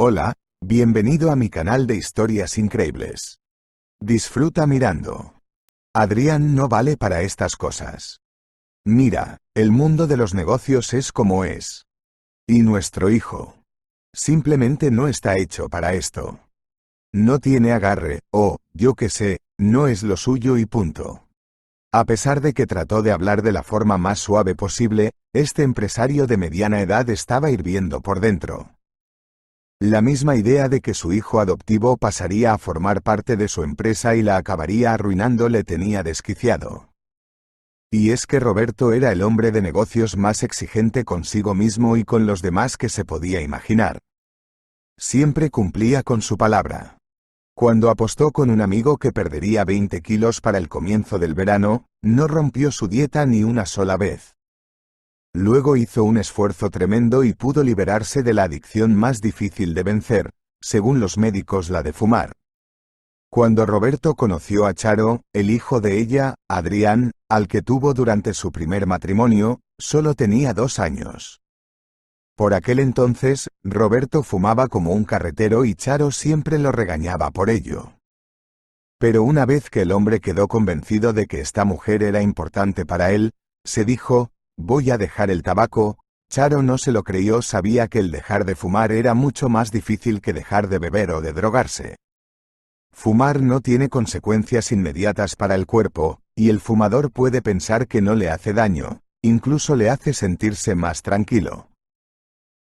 Hola, bienvenido a mi canal de historias increíbles. Disfruta mirando. Adrián no vale para estas cosas. Mira, el mundo de los negocios es como es. Y nuestro hijo. Simplemente no está hecho para esto. No tiene agarre, o, yo qué sé, no es lo suyo y punto. A pesar de que trató de hablar de la forma más suave posible, este empresario de mediana edad estaba hirviendo por dentro. La misma idea de que su hijo adoptivo pasaría a formar parte de su empresa y la acabaría arruinando le tenía desquiciado. Y es que Roberto era el hombre de negocios más exigente consigo mismo y con los demás que se podía imaginar. Siempre cumplía con su palabra. Cuando apostó con un amigo que perdería 20 kilos para el comienzo del verano, no rompió su dieta ni una sola vez. Luego hizo un esfuerzo tremendo y pudo liberarse de la adicción más difícil de vencer, según los médicos, la de fumar. Cuando Roberto conoció a Charo, el hijo de ella, Adrián, al que tuvo durante su primer matrimonio, solo tenía 2 años. Por aquel entonces, Roberto fumaba como un carretero y Charo siempre lo regañaba por ello. Pero una vez que el hombre quedó convencido de que esta mujer era importante para él, se dijo: voy a dejar el tabaco. Charo no se lo creyó, sabía que el dejar de fumar era mucho más difícil que dejar de beber o de drogarse. Fumar no tiene consecuencias inmediatas para el cuerpo, y el fumador puede pensar que no le hace daño, incluso le hace sentirse más tranquilo.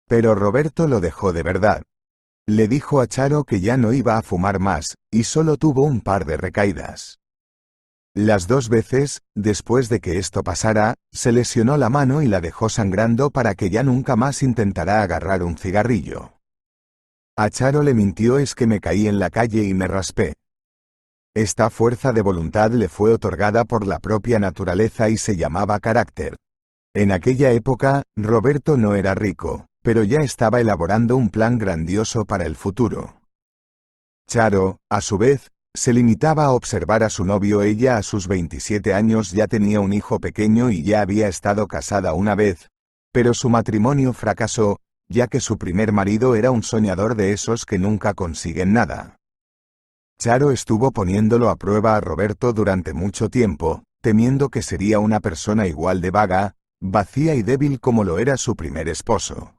Pero Roberto lo dejó de verdad. Le dijo a Charo que ya no iba a fumar más, y solo tuvo un par de recaídas. Las 2 veces, después de que esto pasara, se lesionó la mano y la dejó sangrando para que ya nunca más intentara agarrar un cigarrillo. A Charo le mintió: es que me caí en la calle y me raspé. Esta fuerza de voluntad le fue otorgada por la propia naturaleza y se llamaba carácter. En aquella época, Roberto no era rico, pero ya estaba elaborando un plan grandioso para el futuro. Charo, a su vez, se limitaba a observar a su novio. Ella a sus 27 años ya tenía un hijo pequeño y ya había estado casada una vez, pero su matrimonio fracasó, ya que su primer marido era un soñador de esos que nunca consiguen nada. Charo estuvo poniéndolo a prueba a Roberto durante mucho tiempo, temiendo que sería una persona igual de vaga, vacía y débil como lo era su primer esposo.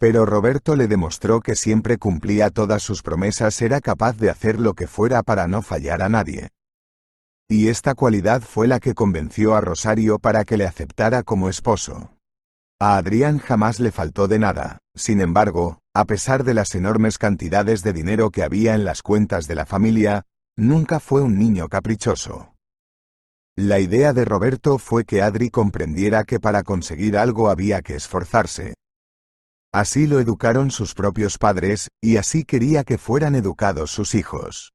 Pero Roberto le demostró que siempre cumplía todas sus promesas, era capaz de hacer lo que fuera para no fallar a nadie. Y esta cualidad fue la que convenció a Rosario para que le aceptara como esposo. A Adrián jamás le faltó de nada, sin embargo, a pesar de las enormes cantidades de dinero que había en las cuentas de la familia, nunca fue un niño caprichoso. La idea de Roberto fue que Adri comprendiera que para conseguir algo había que esforzarse. Así lo educaron sus propios padres, y así quería que fueran educados sus hijos.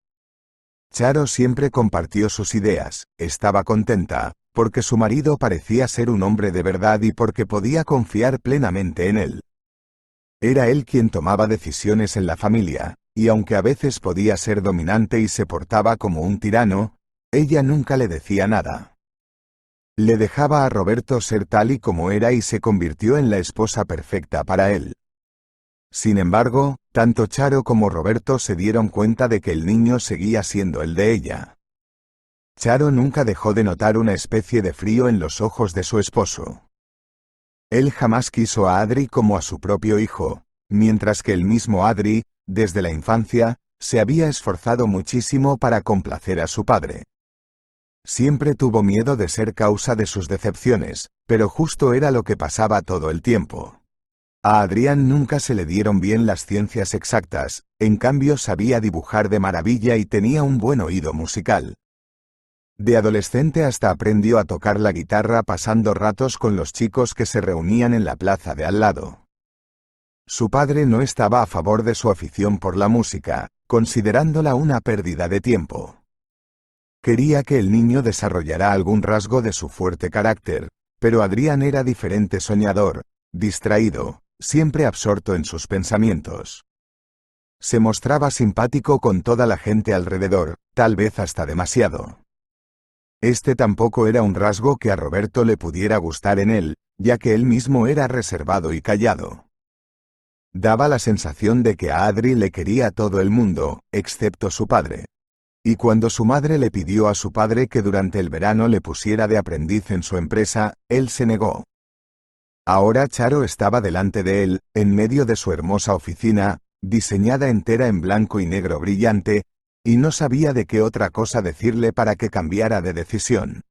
Charo siempre compartió sus ideas, estaba contenta, porque su marido parecía ser un hombre de verdad y porque podía confiar plenamente en él. Era él quien tomaba decisiones en la familia, y aunque a veces podía ser dominante y se portaba como un tirano, ella nunca le decía nada. Le dejaba a Roberto ser tal y como era y se convirtió en la esposa perfecta para él. Sin embargo, tanto Charo como Roberto se dieron cuenta de que el niño seguía siendo el de ella. Charo nunca dejó de notar una especie de frío en los ojos de su esposo. Él jamás quiso a Adri como a su propio hijo, mientras que el mismo Adri, desde la infancia, se había esforzado muchísimo para complacer a su padre. Siempre tuvo miedo de ser causa de sus decepciones, pero justo era lo que pasaba todo el tiempo. A Adrián nunca se le dieron bien las ciencias exactas, en cambio sabía dibujar de maravilla y tenía un buen oído musical. De adolescente hasta aprendió a tocar la guitarra pasando ratos con los chicos que se reunían en la plaza de al lado. Su padre no estaba a favor de su afición por la música, considerándola una pérdida de tiempo. Quería que el niño desarrollara algún rasgo de su fuerte carácter, pero Adrián era diferente, soñador, distraído, siempre absorto en sus pensamientos. Se mostraba simpático con toda la gente alrededor, tal vez hasta demasiado. Este tampoco era un rasgo que a Roberto le pudiera gustar en él, ya que él mismo era reservado y callado. Daba la sensación de que a Adri le quería todo el mundo, excepto su padre. Y cuando su madre le pidió a su padre que durante el verano le pusiera de aprendiz en su empresa, él se negó. Ahora Charo estaba delante de él, en medio de su hermosa oficina, diseñada entera en blanco y negro brillante, y no sabía de qué otra cosa decirle para que cambiara de decisión.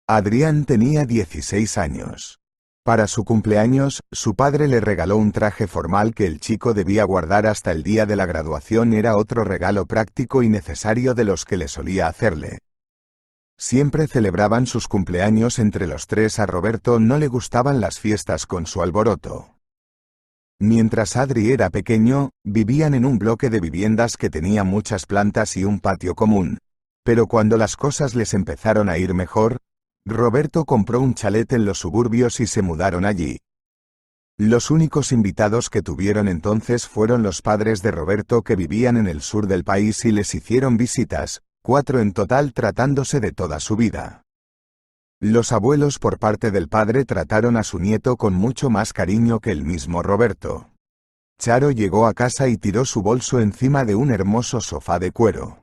Adrián tenía 16 años. Para su cumpleaños, su padre le regaló un traje formal que el chico debía guardar hasta el día de la graduación. Era otro regalo práctico y necesario de los que le solía hacerle. Siempre celebraban sus cumpleaños entre los tres. A Roberto no le gustaban las fiestas con su alboroto. Mientras Adri era pequeño, vivían en un bloque de viviendas que tenía muchas plantas y un patio común. Pero cuando las cosas les empezaron a ir mejor, Roberto compró un chalet en los suburbios y se mudaron allí. Los únicos invitados que tuvieron entonces fueron los padres de Roberto, que vivían en el sur del país, y les hicieron visitas, 4 en total, tratándose de toda su vida. Los abuelos por parte del padre trataron a su nieto con mucho más cariño que el mismo Roberto. Charo llegó a casa y tiró su bolso encima de un hermoso sofá de cuero.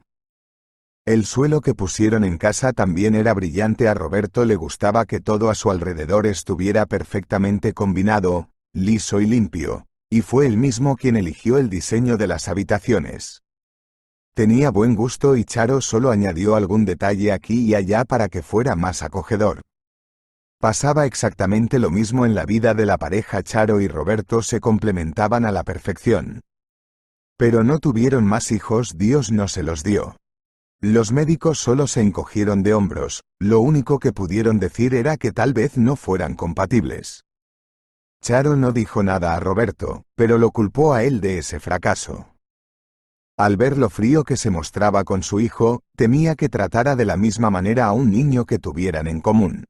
El suelo que pusieron en casa también era brillante. A Roberto le gustaba que todo a su alrededor estuviera perfectamente combinado, liso y limpio, y fue él mismo quien eligió el diseño de las habitaciones. Tenía buen gusto y Charo solo añadió algún detalle aquí y allá para que fuera más acogedor. Pasaba exactamente lo mismo en la vida de la pareja. Charo y Roberto se complementaban a la perfección. Pero no tuvieron más hijos. Dios no se los dio. Los médicos solo se encogieron de hombros. Lo único que pudieron decir era que tal vez no fueran compatibles. Charo no dijo nada a Roberto, pero lo culpó a él de ese fracaso. Al ver lo frío que se mostraba con su hijo, temía que tratara de la misma manera a un niño que tuvieran en común.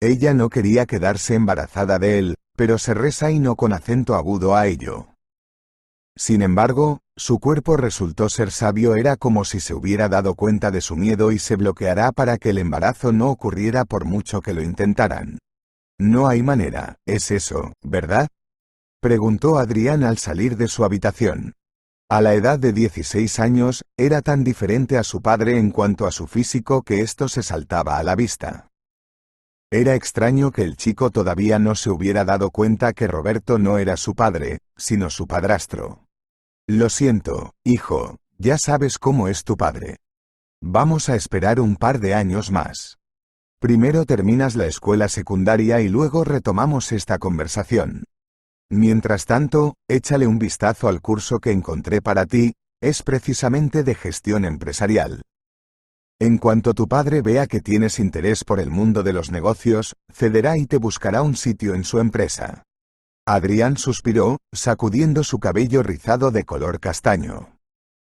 Ella no quería quedarse embarazada de él, pero se resignó con acento agudo a ello. Sin embargo, su cuerpo resultó ser sabio. Era como si se hubiera dado cuenta de su miedo y se bloqueará para que el embarazo no ocurriera por mucho que lo intentaran. No hay manera, ¿es eso, verdad?, preguntó Adrián al salir de su habitación. A la edad de 16 años, era tan diferente a su padre en cuanto a su físico que esto se saltaba a la vista. Era extraño que el chico todavía no se hubiera dado cuenta que Roberto no era su padre, sino su padrastro. Lo siento, hijo, ya sabes cómo es tu padre. Vamos a esperar un par de años más. Primero terminas la escuela secundaria y luego retomamos esta conversación. Mientras tanto, échale un vistazo al curso que encontré para ti, es precisamente de gestión empresarial. En cuanto tu padre vea que tienes interés por el mundo de los negocios, cederá y te buscará un sitio en su empresa. Adrián suspiró, sacudiendo su cabello rizado de color castaño.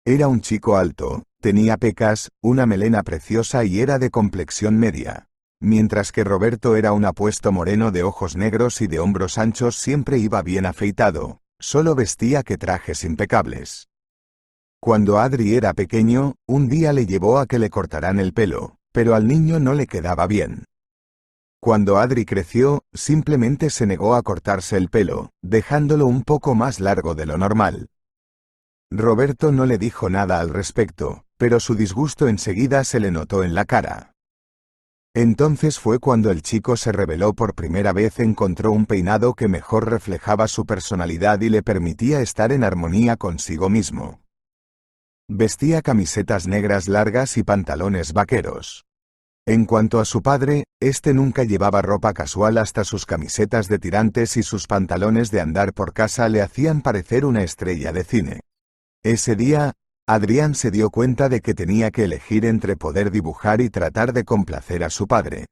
Era un chico alto, tenía pecas, una melena preciosa y era de complexión media. Mientras que Roberto era un apuesto moreno de ojos negros y de hombros anchos. Siempre iba bien afeitado, solo vestía que trajes impecables. Cuando Adri era pequeño, un día le llevó a que le cortaran el pelo, pero al niño no le quedaba bien. Cuando Adri creció, simplemente se negó a cortarse el pelo, dejándolo un poco más largo de lo normal. Roberto no le dijo nada al respecto, pero su disgusto enseguida se le notó en la cara. Entonces fue cuando el chico se rebeló por primera vez. Encontró un peinado que mejor reflejaba su personalidad y le permitía estar en armonía consigo mismo. Vestía camisetas negras largas y pantalones vaqueros. En cuanto a su padre, este nunca llevaba ropa casual. Hasta sus camisetas de tirantes y sus pantalones de andar por casa le hacían parecer una estrella de cine. Ese día, Adrián se dio cuenta de que tenía que elegir entre poder dibujar y tratar de complacer a su padre.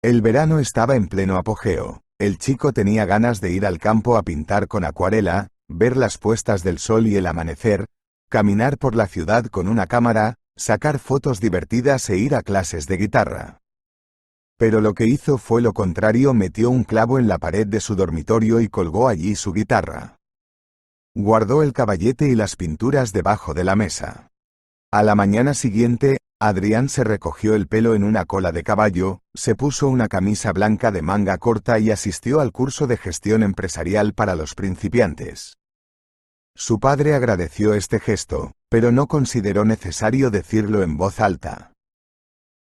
El verano estaba en pleno apogeo. El chico tenía ganas de ir al campo a pintar con acuarela, ver las puestas del sol y el amanecer, caminar por la ciudad con una cámara, sacar fotos divertidas e ir a clases de guitarra. Pero lo que hizo fue lo contrario. Metió un clavo en la pared de su dormitorio y colgó allí su guitarra. Guardó el caballete y las pinturas debajo de la mesa. A la mañana siguiente, Adrián se recogió el pelo en una cola de caballo, se puso una camisa blanca de manga corta y asistió al curso de gestión empresarial para los principiantes. Su padre agradeció este gesto, pero no consideró necesario decirlo en voz alta.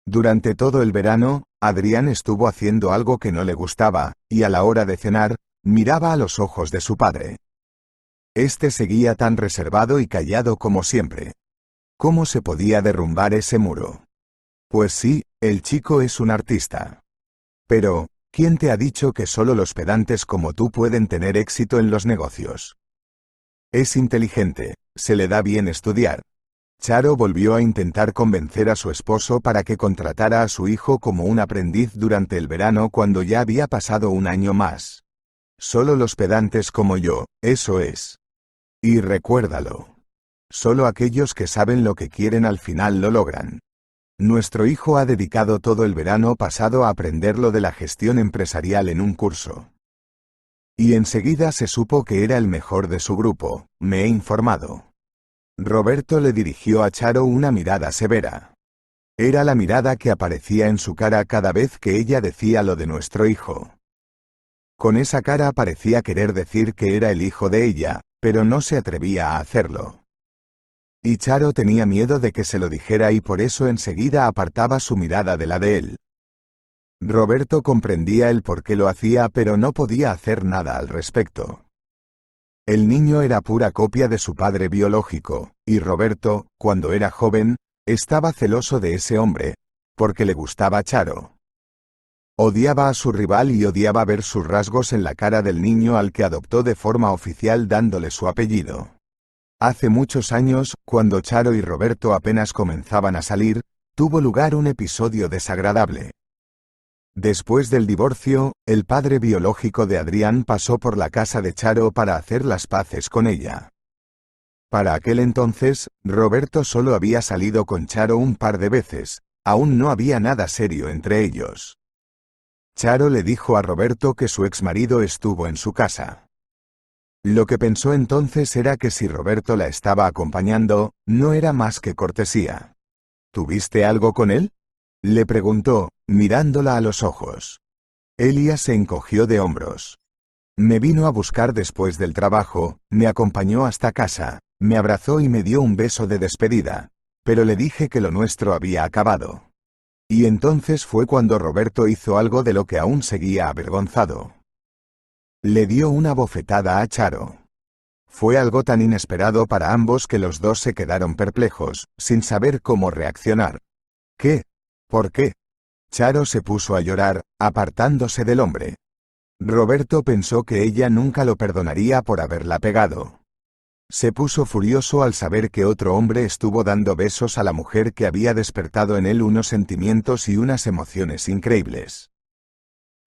Durante todo el verano, Adrián estuvo haciendo algo que no le gustaba, y a la hora de cenar, miraba a los ojos de su padre. Este seguía tan reservado y callado como siempre. ¿Cómo se podía derrumbar ese muro? Pues sí, el chico es un artista. Pero, ¿quién te ha dicho que solo los pedantes como tú pueden tener éxito en los negocios? Es inteligente, se le da bien estudiar. Charo volvió a intentar convencer a su esposo para que contratara a su hijo como un aprendiz durante el verano cuando ya había pasado un año más. Solo los pedantes como yo, eso es. Y recuérdalo. Solo aquellos que saben lo que quieren al final lo logran. Nuestro hijo ha dedicado todo el verano pasado a aprender lo de la gestión empresarial en un curso. Y enseguida se supo que era el mejor de su grupo, me he informado. Roberto le dirigió a Charo una mirada severa. Era la mirada que aparecía en su cara cada vez que ella decía lo de nuestro hijo. Con esa cara parecía querer decir que era el hijo de ella, pero no se atrevía a hacerlo. Y Charo tenía miedo de que se lo dijera y por eso enseguida apartaba su mirada de la de él. Roberto comprendía el por qué lo hacía pero no podía hacer nada al respecto. El niño era pura copia de su padre biológico, y Roberto, cuando era joven, estaba celoso de ese hombre, porque le gustaba Charo. Odiaba a su rival y odiaba ver sus rasgos en la cara del niño al que adoptó de forma oficial dándole su apellido. Hace muchos años, cuando Charo y Roberto apenas comenzaban a salir, tuvo lugar un episodio desagradable. Después del divorcio, el padre biológico de Adrián pasó por la casa de Charo para hacer las paces con ella. Para aquel entonces, Roberto solo había salido con Charo un par de veces, aún no había nada serio entre ellos. Charo le dijo a Roberto que su exmarido estuvo en su casa. Lo que pensó entonces era que si Roberto la estaba acompañando, no era más que cortesía. ¿Tuviste algo con él?, le preguntó, mirándola a los ojos. Elia se encogió de hombros. Me vino a buscar después del trabajo, me acompañó hasta casa, me abrazó y me dio un beso de despedida, pero le dije que lo nuestro había acabado. Y entonces fue cuando Roberto hizo algo de lo que aún seguía avergonzado. Le dio una bofetada a Charo. Fue algo tan inesperado para ambos que los dos se quedaron perplejos, sin saber cómo reaccionar. ¿Qué? ¿Por qué? Charo se puso a llorar, apartándose del hombre. Roberto pensó que ella nunca lo perdonaría por haberla pegado. Se puso furioso al saber que otro hombre estuvo dando besos a la mujer que había despertado en él unos sentimientos y unas emociones increíbles.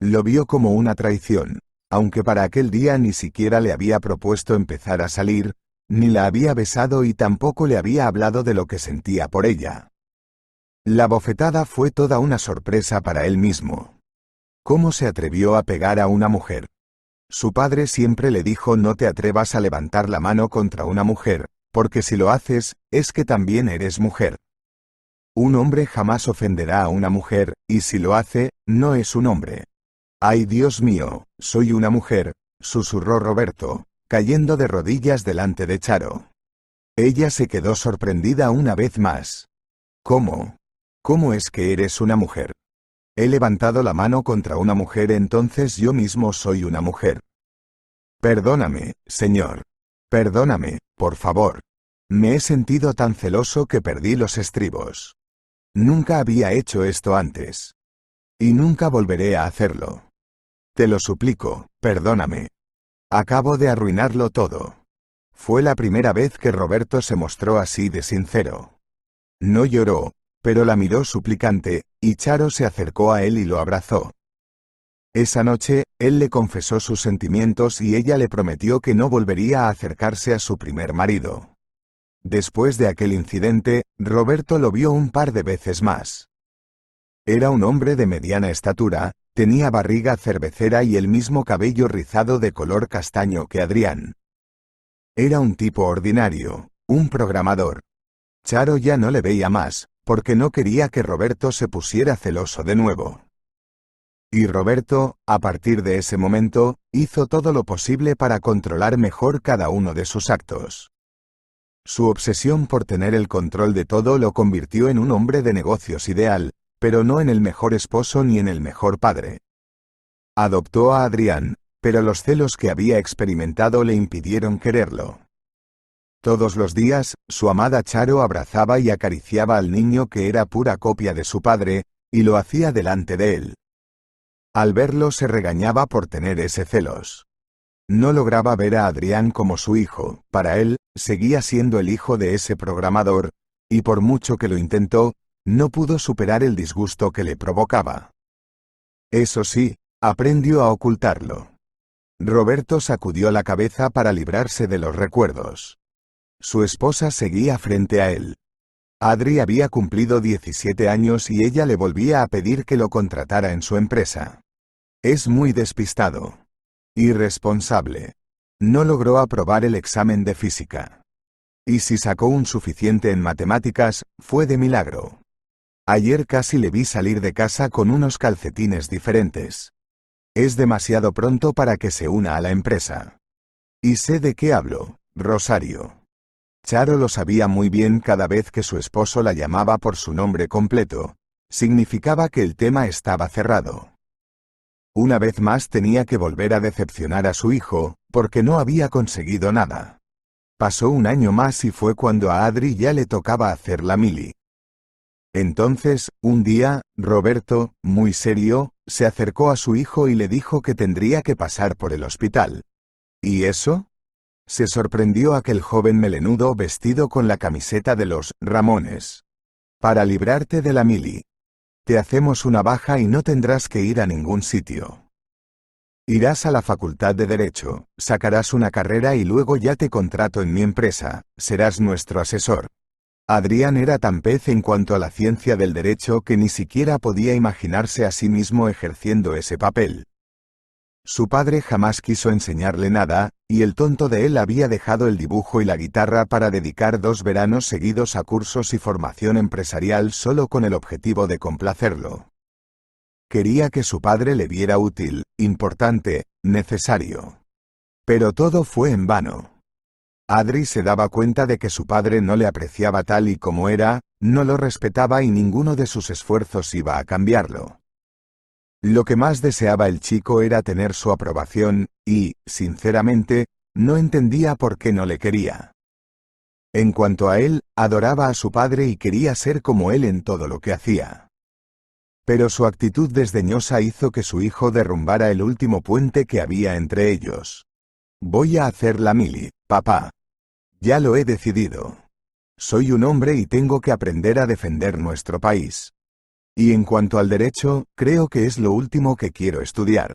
Lo vio como una traición. Aunque para aquel día ni siquiera le había propuesto empezar a salir, ni la había besado y tampoco le había hablado de lo que sentía por ella. La bofetada fue toda una sorpresa para él mismo. ¿Cómo se atrevió a pegar a una mujer? Su padre siempre le dijo no te atrevas a levantar la mano contra una mujer, porque si lo haces, es que también eres mujer. Un hombre jamás ofenderá a una mujer, y si lo hace, no es un hombre. ¡Ay, Dios mío, soy una mujer!, susurró Roberto, cayendo de rodillas delante de Charo. Ella se quedó sorprendida una vez más. ¿Cómo? ¿Cómo es que eres una mujer? He levantado la mano contra una mujer, entonces yo mismo soy una mujer. Perdóname, señor. Perdóname, por favor. Me he sentido tan celoso que perdí los estribos. Nunca había hecho esto antes. Y nunca volveré a hacerlo. Te lo suplico, perdóname. Acabo de arruinarlo todo. Fue la primera vez que Roberto se mostró así de sincero. No lloró, pero la miró suplicante, y Charo se acercó a él y lo abrazó. Esa noche, él le confesó sus sentimientos y ella le prometió que no volvería a acercarse a su primer marido. Después de aquel incidente, Roberto lo vio un par de veces más. Era un hombre de mediana estatura, tenía barriga cervecera y el mismo cabello rizado de color castaño que Adrián. Era un tipo ordinario, un programador. Charo ya no le veía más, porque no quería que Roberto se pusiera celoso de nuevo. Y Roberto, a partir de ese momento, hizo todo lo posible para controlar mejor cada uno de sus actos. Su obsesión por tener el control de todo lo convirtió en un hombre de negocios ideal, pero no en el mejor esposo ni en el mejor padre. Adoptó a Adrián, pero los celos que había experimentado le impidieron quererlo. Todos los días, su amada Charo abrazaba y acariciaba al niño que era pura copia de su padre, y lo hacía delante de él. Al verlo se regañaba por tener ese celos. No lograba ver a Adrián como su hijo, para él, seguía siendo el hijo de ese programador, y por mucho que lo intentó, no pudo superar el disgusto que le provocaba. Eso sí, aprendió a ocultarlo. Roberto sacudió la cabeza para librarse de los recuerdos. Su esposa seguía frente a él. Adri había cumplido 17 años y ella le volvía a pedir que lo contratara en su empresa. Es muy despistado. Irresponsable. No logró aprobar el examen de física. Y si sacó un suficiente en matemáticas, fue de milagro. Ayer casi le vi salir de casa con unos calcetines diferentes. Es demasiado pronto para que se una a la empresa. Y sé de qué hablo, Rosario. Charo lo sabía muy bien cada vez que su esposo la llamaba por su nombre completo. Significaba que el tema estaba cerrado. Una vez más tenía que volver a decepcionar a su hijo, porque no había conseguido nada. Pasó un año más y fue cuando a Adri ya le tocaba hacer la mili. Entonces, un día, Roberto, muy serio, se acercó a su hijo y le dijo que tendría que pasar por el hospital. ¿Y eso? Se sorprendió aquel joven melenudo vestido con la camiseta de los Ramones. Para librarte de la mili. Te hacemos una baja y no tendrás que ir a ningún sitio. Irás a la facultad de Derecho, sacarás una carrera y luego ya te contrato en mi empresa, serás nuestro asesor. Adrián era tan pez en cuanto a la ciencia del derecho que ni siquiera podía imaginarse a sí mismo ejerciendo ese papel. Su padre jamás quiso enseñarle nada, y el tonto de él había dejado el dibujo y la guitarra para dedicar 2 veranos seguidos a cursos y formación empresarial solo con el objetivo de complacerlo. Quería que su padre le viera útil, importante, necesario. Pero todo fue en vano. Adri se daba cuenta de que su padre no le apreciaba tal y como era, no lo respetaba y ninguno de sus esfuerzos iba a cambiarlo. Lo que más deseaba el chico era tener su aprobación, y, sinceramente, no entendía por qué no le quería. En cuanto a él, adoraba a su padre y quería ser como él en todo lo que hacía. Pero su actitud desdeñosa hizo que su hijo derrumbara el último puente que había entre ellos. Voy a hacer la mili, papá. Ya lo he decidido. Soy un hombre y tengo que aprender a defender nuestro país. Y en cuanto al derecho, creo que es lo último que quiero estudiar.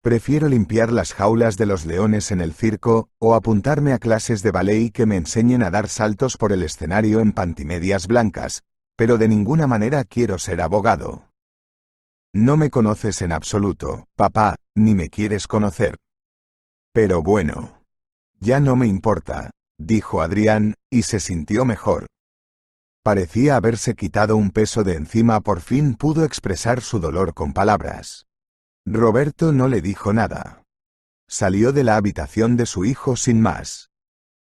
Prefiero limpiar las jaulas de los leones en el circo, o apuntarme a clases de ballet que me enseñen a dar saltos por el escenario en pantimedias blancas, pero de ninguna manera quiero ser abogado. No me conoces en absoluto, papá, ni me quieres conocer. Pero bueno. Ya no me importa, dijo Adrián, y se sintió mejor. Parecía haberse quitado un peso de encima. Por fin pudo expresar su dolor con palabras. Roberto no le dijo nada. Salió de la habitación de su hijo sin más.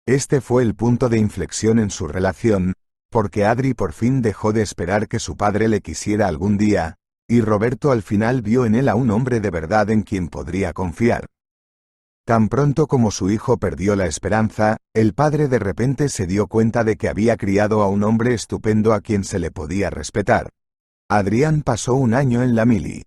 Este fue el punto de inflexión en su relación, porque Adri por fin dejó de esperar que su padre le quisiera algún día, y Roberto al final vio en él a un hombre de verdad en quien podría confiar. Tan pronto como su hijo perdió la esperanza, el padre de repente se dio cuenta de que había criado a un hombre estupendo a quien se le podía respetar. Adrián pasó un año en la mili.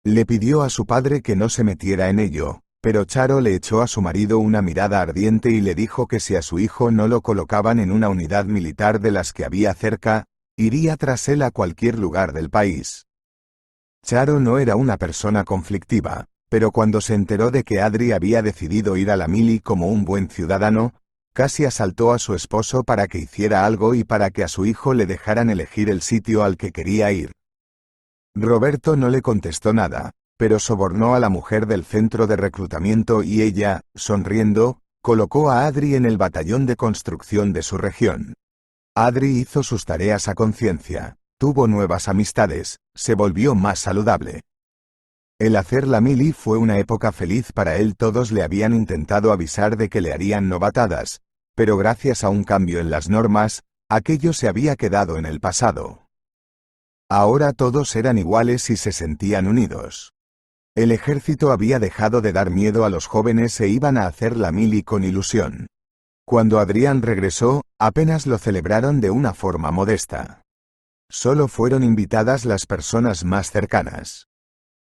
Le pidió a su padre que no se metiera en ello, pero Charo le echó a su marido una mirada ardiente y le dijo que si a su hijo no lo colocaban en una unidad militar de las que había cerca, iría tras él a cualquier lugar del país. Charo no era una persona conflictiva, pero cuando se enteró de que Adri había decidido ir a la mili como un buen ciudadano, casi asaltó a su esposo para que hiciera algo y para que a su hijo le dejaran elegir el sitio al que quería ir. Roberto no le contestó nada, pero sobornó a la mujer del centro de reclutamiento y ella, sonriendo, colocó a Adri en el batallón de construcción de su región. Adri hizo sus tareas a conciencia, tuvo nuevas amistades, se volvió más saludable. El hacer la mili fue una época feliz para él. Todos le habían intentado avisar de que le harían novatadas, pero gracias a un cambio en las normas, aquello se había quedado en el pasado. Ahora todos eran iguales y se sentían unidos. El ejército había dejado de dar miedo a los jóvenes e iban a hacer la mili con ilusión. Cuando Adrián regresó, apenas lo celebraron de una forma modesta. Solo fueron invitadas las personas más cercanas.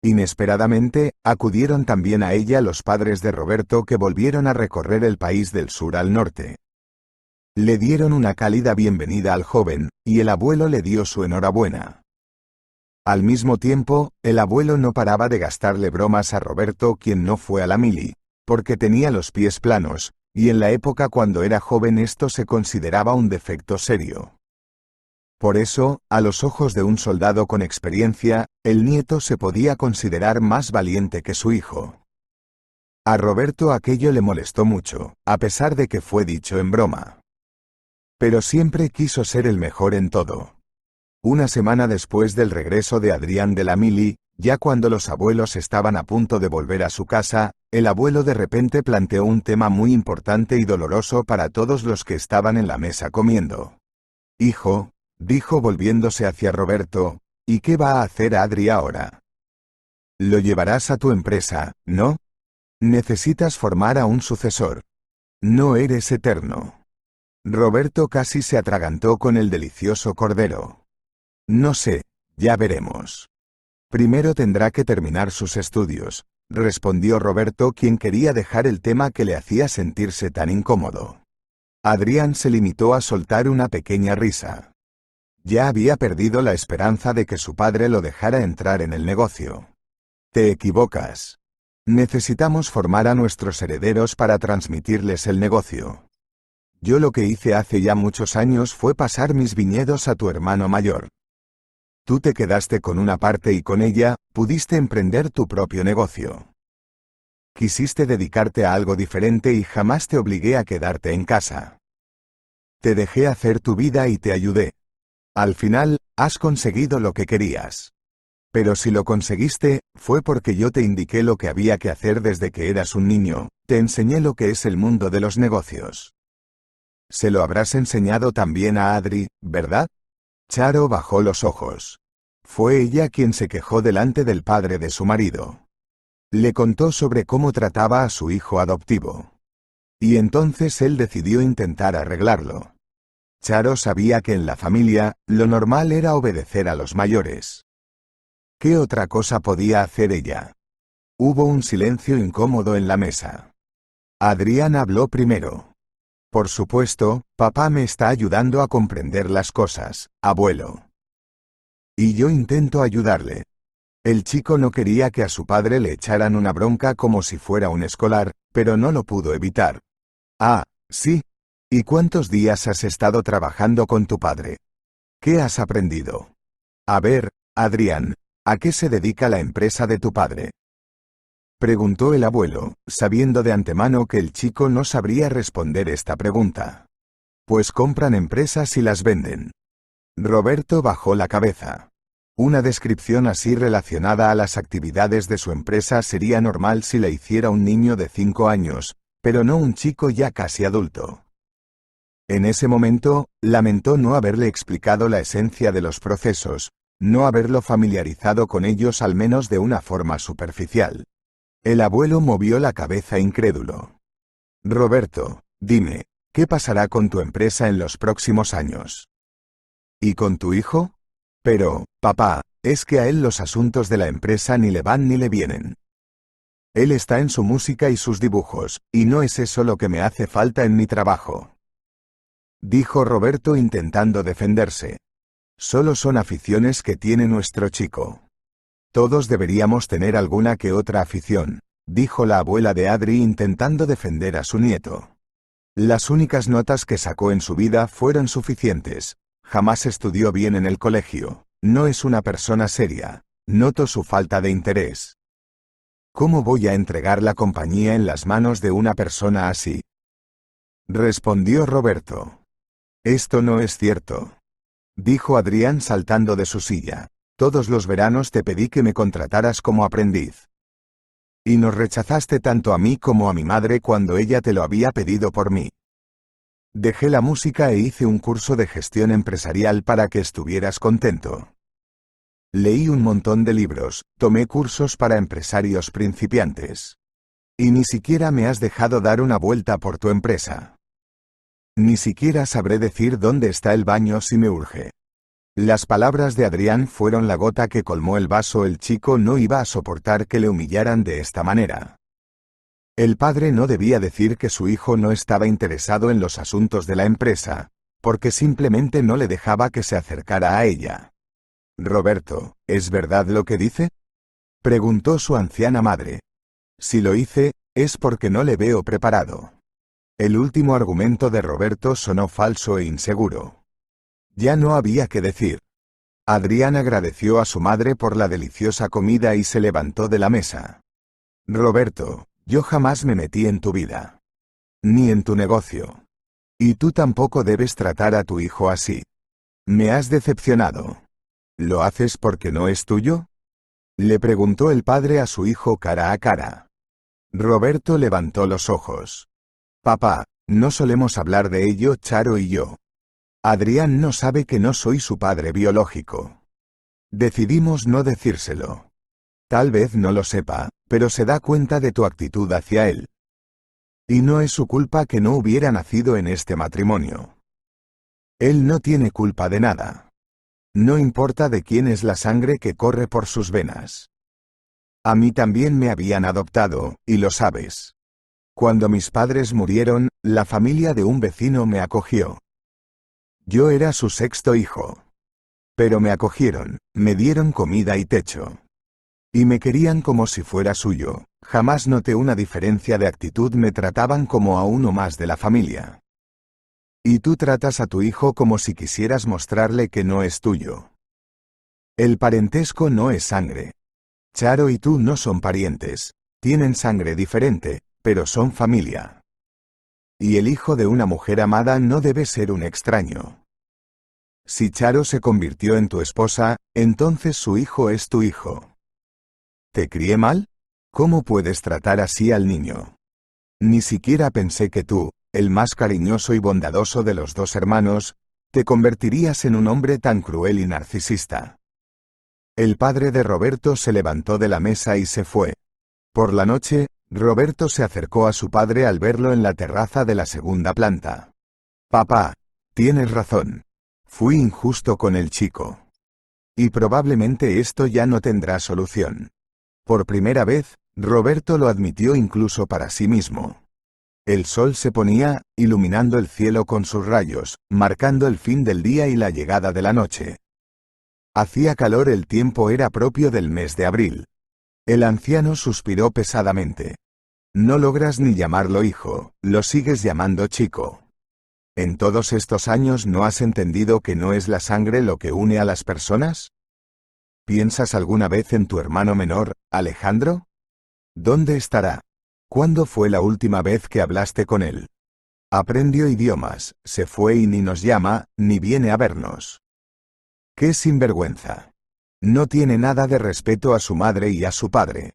Inesperadamente, acudieron también a ella los padres de Roberto, que volvieron a recorrer el país del sur al norte. Le dieron una cálida bienvenida al joven, y el abuelo le dio su enhorabuena. Al mismo tiempo, el abuelo no paraba de gastarle bromas a Roberto, quien no fue a la mili, porque tenía los pies planos, y en la época cuando era joven esto se consideraba un defecto serio. Por eso, a los ojos de un soldado con experiencia, el nieto se podía considerar más valiente que su hijo. A Roberto aquello le molestó mucho, a pesar de que fue dicho en broma. Pero siempre quiso ser el mejor en todo. Una semana después del regreso de Adrián de la mili, ya cuando los abuelos estaban a punto de volver a su casa, el abuelo de repente planteó un tema muy importante y doloroso para todos los que estaban en la mesa comiendo. «Hijo», dijo volviéndose hacia Roberto, «¿y qué va a hacer Adri ahora? Lo llevarás a tu empresa, ¿no? Necesitas formar a un sucesor. No eres eterno». Roberto casi se atragantó con el delicioso cordero. «No sé, ya veremos. Primero tendrá que terminar sus estudios», respondió Roberto, quien quería dejar el tema que le hacía sentirse tan incómodo. Adrián se limitó a soltar una pequeña risa. Ya había perdido la esperanza de que su padre lo dejara entrar en el negocio. «Te equivocas. Necesitamos formar a nuestros herederos para transmitirles el negocio. Yo lo que hice hace ya muchos años fue pasar mis viñedos a tu hermano mayor. Tú te quedaste con una parte y con ella, pudiste emprender tu propio negocio. Quisiste dedicarte a algo diferente y jamás te obligué a quedarte en casa. Te dejé hacer tu vida y te ayudé. Al final, has conseguido lo que querías. Pero si lo conseguiste, fue porque yo te indiqué lo que había que hacer desde que eras un niño, te enseñé lo que es el mundo de los negocios. Se lo habrás enseñado también a Adri, ¿verdad?» Charo bajó los ojos. Fue ella quien se quejó delante del padre de su marido. Le contó sobre cómo trataba a su hijo adoptivo. Y entonces él decidió intentar arreglarlo. Charo sabía que en la familia, lo normal era obedecer a los mayores. ¿Qué otra cosa podía hacer ella? Hubo un silencio incómodo en la mesa. Adrián habló primero. «Por supuesto, papá me está ayudando a comprender las cosas, abuelo. Y yo intento ayudarle». El chico no quería que a su padre le echaran una bronca como si fuera un escolar, pero no lo pudo evitar. «Ah, sí. ¿Y cuántos días has estado trabajando con tu padre? ¿Qué has aprendido? A ver, Adrián, ¿a qué se dedica la empresa de tu padre?», preguntó el abuelo, sabiendo de antemano que el chico no sabría responder esta pregunta. «Pues compran empresas y las venden». Roberto bajó la cabeza. Una descripción así relacionada a las actividades de su empresa sería normal si la hiciera un niño de 5 años, pero no un chico ya casi adulto. En ese momento, lamentó no haberle explicado la esencia de los procesos, no haberlo familiarizado con ellos al menos de una forma superficial. El abuelo movió la cabeza incrédulo. «Roberto, dime, ¿qué pasará con tu empresa en los próximos años? ¿Y con tu hijo? Pero, papá, es que a él los asuntos de la empresa ni le van ni le vienen. Él está en su música y sus dibujos, y no es eso lo que me hace falta en mi trabajo», dijo Roberto intentando defenderse. «Solo son aficiones que tiene nuestro chico. Todos deberíamos tener alguna que otra afición», dijo la abuela de Adri intentando defender a su nieto. «Las únicas notas que sacó en su vida fueron suficientes. Jamás estudió bien en el colegio. No es una persona seria. Noto su falta de interés. ¿Cómo voy a entregar la compañía en las manos de una persona así?», respondió Roberto. Esto no es cierto, dijo Adrián saltando de su silla. Todos los veranos te pedí que me contrataras como aprendiz. Y nos rechazaste tanto a mí como a mi madre cuando ella te lo había pedido por mí. Dejé la música e hice un curso de gestión empresarial para que estuvieras contento. Leí un montón de libros, tomé cursos para empresarios principiantes. Y ni siquiera me has dejado dar una vuelta por tu empresa. Ni siquiera sabré decir dónde está el baño si me urge. Las palabras de Adrián fueron la gota que colmó el vaso. El chico no iba a soportar que le humillaran de esta manera. El padre no debía decir que su hijo no estaba interesado en los asuntos de la empresa, porque simplemente no le dejaba que se acercara a ella. «Roberto, ¿es verdad lo que dice?», preguntó su anciana madre. «Si lo hice, es porque no le veo preparado». El último argumento de Roberto sonó falso e inseguro. Ya no había que decir. Adrián agradeció a su madre por la deliciosa comida y se levantó de la mesa. «Roberto, yo jamás me metí en tu vida. Ni en tu negocio. Y tú tampoco debes tratar a tu hijo así. Me has decepcionado. ¿Lo haces porque no es tuyo?», le preguntó el padre a su hijo cara a cara. Roberto levantó los ojos. «Papá, no solemos hablar de ello Charo y yo. Adrián no sabe que no soy su padre biológico. Decidimos no decírselo. Tal vez no lo sepa, pero se da cuenta de tu actitud hacia él. Y no es su culpa que no hubiera nacido en este matrimonio. Él no tiene culpa de nada. No importa de quién es la sangre que corre por sus venas. A mí también me habían adoptado, y lo sabes. Cuando mis padres murieron, la familia de un vecino me acogió. Yo era su sexto hijo. Pero me acogieron, me dieron comida y techo. Y me querían como si fuera suyo. Jamás noté una diferencia de actitud, me trataban como a uno más de la familia. Y tú tratas a tu hijo como si quisieras mostrarle que no es tuyo. El parentesco no es sangre. Charo y tú no son parientes. Tienen sangre diferente, pero son familia. Y el hijo de una mujer amada no debe ser un extraño. Si Charo se convirtió en tu esposa, entonces su hijo es tu hijo. ¿Te crié mal? ¿Cómo puedes tratar así al niño? Ni siquiera pensé que tú, el más cariñoso y bondadoso de los dos hermanos, te convertirías en un hombre tan cruel y narcisista. El padre de Roberto se levantó de la mesa y se fue. Por la noche, Roberto se acercó a su padre al verlo en la terraza de la segunda planta. «Papá, tienes razón. Fui injusto con el chico. Y probablemente esto ya no tendrá solución». Por primera vez, Roberto lo admitió incluso para sí mismo. El sol se ponía, iluminando el cielo con sus rayos, marcando el fin del día y la llegada de la noche. Hacía calor, el tiempo era propio del mes de abril. El anciano suspiró pesadamente. «No logras ni llamarlo hijo, lo sigues llamando chico. ¿En todos estos años no has entendido que no es la sangre lo que une a las personas? ¿Piensas alguna vez en tu hermano menor, Alejandro? ¿Dónde estará? ¿Cuándo fue la última vez que hablaste con él? Aprendió idiomas, se fue y ni nos llama, ni viene a vernos. ¡Qué sinvergüenza! No tiene nada de respeto a su madre y a su padre.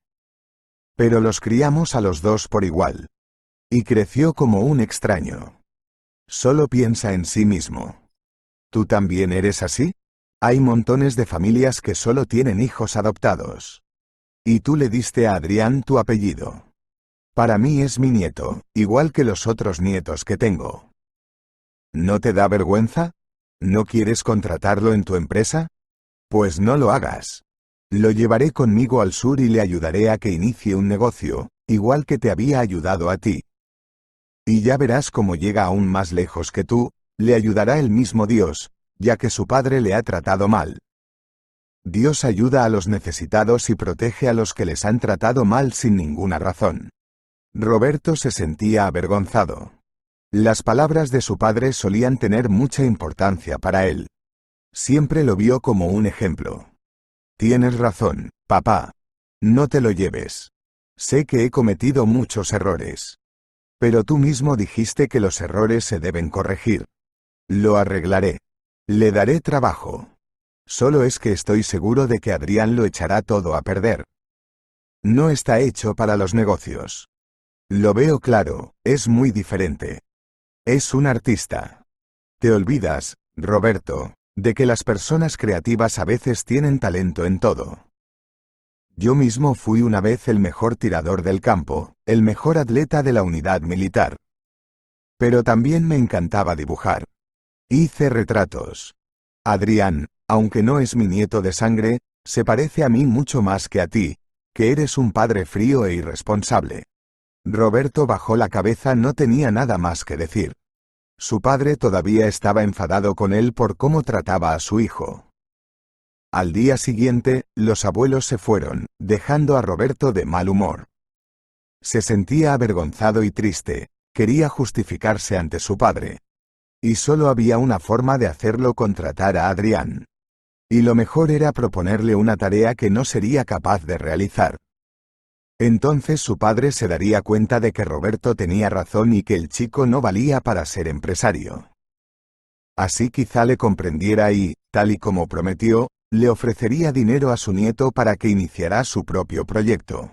Pero los criamos a los dos por igual. Y creció como un extraño. Solo piensa en sí mismo. ¿Tú también eres así? Hay montones de familias que solo tienen hijos adoptados. Y tú le diste a Adrián tu apellido. Para mí es mi nieto, igual que los otros nietos que tengo. ¿No te da vergüenza? ¿No quieres contratarlo en tu empresa? Pues no lo hagas. Lo llevaré conmigo al sur y le ayudaré a que inicie un negocio, igual que te había ayudado a ti. Y ya verás cómo llega aún más lejos que tú, le ayudará el mismo Dios, ya que su padre le ha tratado mal. Dios ayuda a los necesitados y protege a los que les han tratado mal sin ninguna razón. Roberto se sentía avergonzado. Las palabras de su padre solían tener mucha importancia para él. Siempre lo vio como un ejemplo. Tienes razón, papá. No te lo lleves. Sé que he cometido muchos errores. Pero tú mismo dijiste que los errores se deben corregir. Lo arreglaré. Le daré trabajo. Solo es que estoy seguro de que Adrián lo echará todo a perder. No está hecho para los negocios. Lo veo claro, es muy diferente. Es un artista. Te olvidas, Roberto, de que las personas creativas a veces tienen talento en todo. Yo mismo fui una vez el mejor tirador del campo, el mejor atleta de la unidad militar. Pero también me encantaba dibujar. Hice retratos. Adrián, aunque no es mi nieto de sangre, se parece a mí mucho más que a ti, que eres un padre frío e irresponsable. Roberto bajó la cabeza, no tenía nada más que decir. Su padre todavía estaba enfadado con él por cómo trataba a su hijo. Al día siguiente, los abuelos se fueron, dejando a Roberto de mal humor. Se sentía avergonzado y triste, quería justificarse ante su padre. Y solo había una forma de hacerlo: contratar a Adrián. Y lo mejor era proponerle una tarea que no sería capaz de realizar. Entonces su padre se daría cuenta de que Roberto tenía razón y que el chico no valía para ser empresario. Así quizá le comprendiera y, tal y como prometió, le ofrecería dinero a su nieto para que iniciara su propio proyecto.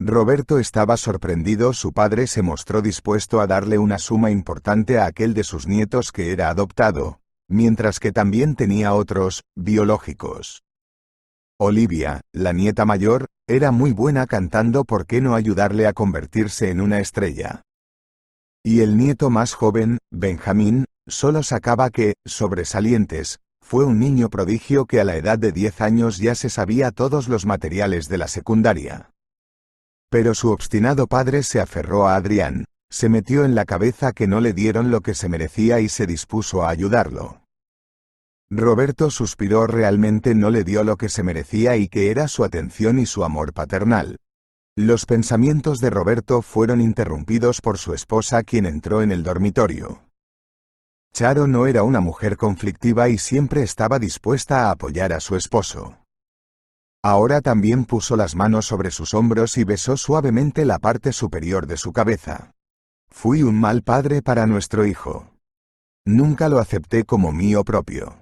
Roberto estaba sorprendido, su padre se mostró dispuesto a darle una suma importante a aquel de sus nietos que era adoptado, mientras que también tenía otros, biológicos. Olivia, la nieta mayor, era muy buena cantando, ¿por qué no ayudarle a convertirse en una estrella? Y el nieto más joven, Benjamín, solo sacaba que, sobresalientes, fue un niño prodigio que a la edad de 10 años ya se sabía todos los materiales de la secundaria. Pero su obstinado padre se aferró a Adrián, se metió en la cabeza que no le dieron lo que se merecía y se dispuso a ayudarlo. Roberto suspiró, realmente no le dio lo que se merecía y que era su atención y su amor paternal. Los pensamientos de Roberto fueron interrumpidos por su esposa, quien entró en el dormitorio. Charo no era una mujer conflictiva y siempre estaba dispuesta a apoyar a su esposo. Ahora también puso las manos sobre sus hombros y besó suavemente la parte superior de su cabeza. Fui un mal padre para nuestro hijo. Nunca lo acepté como mío propio.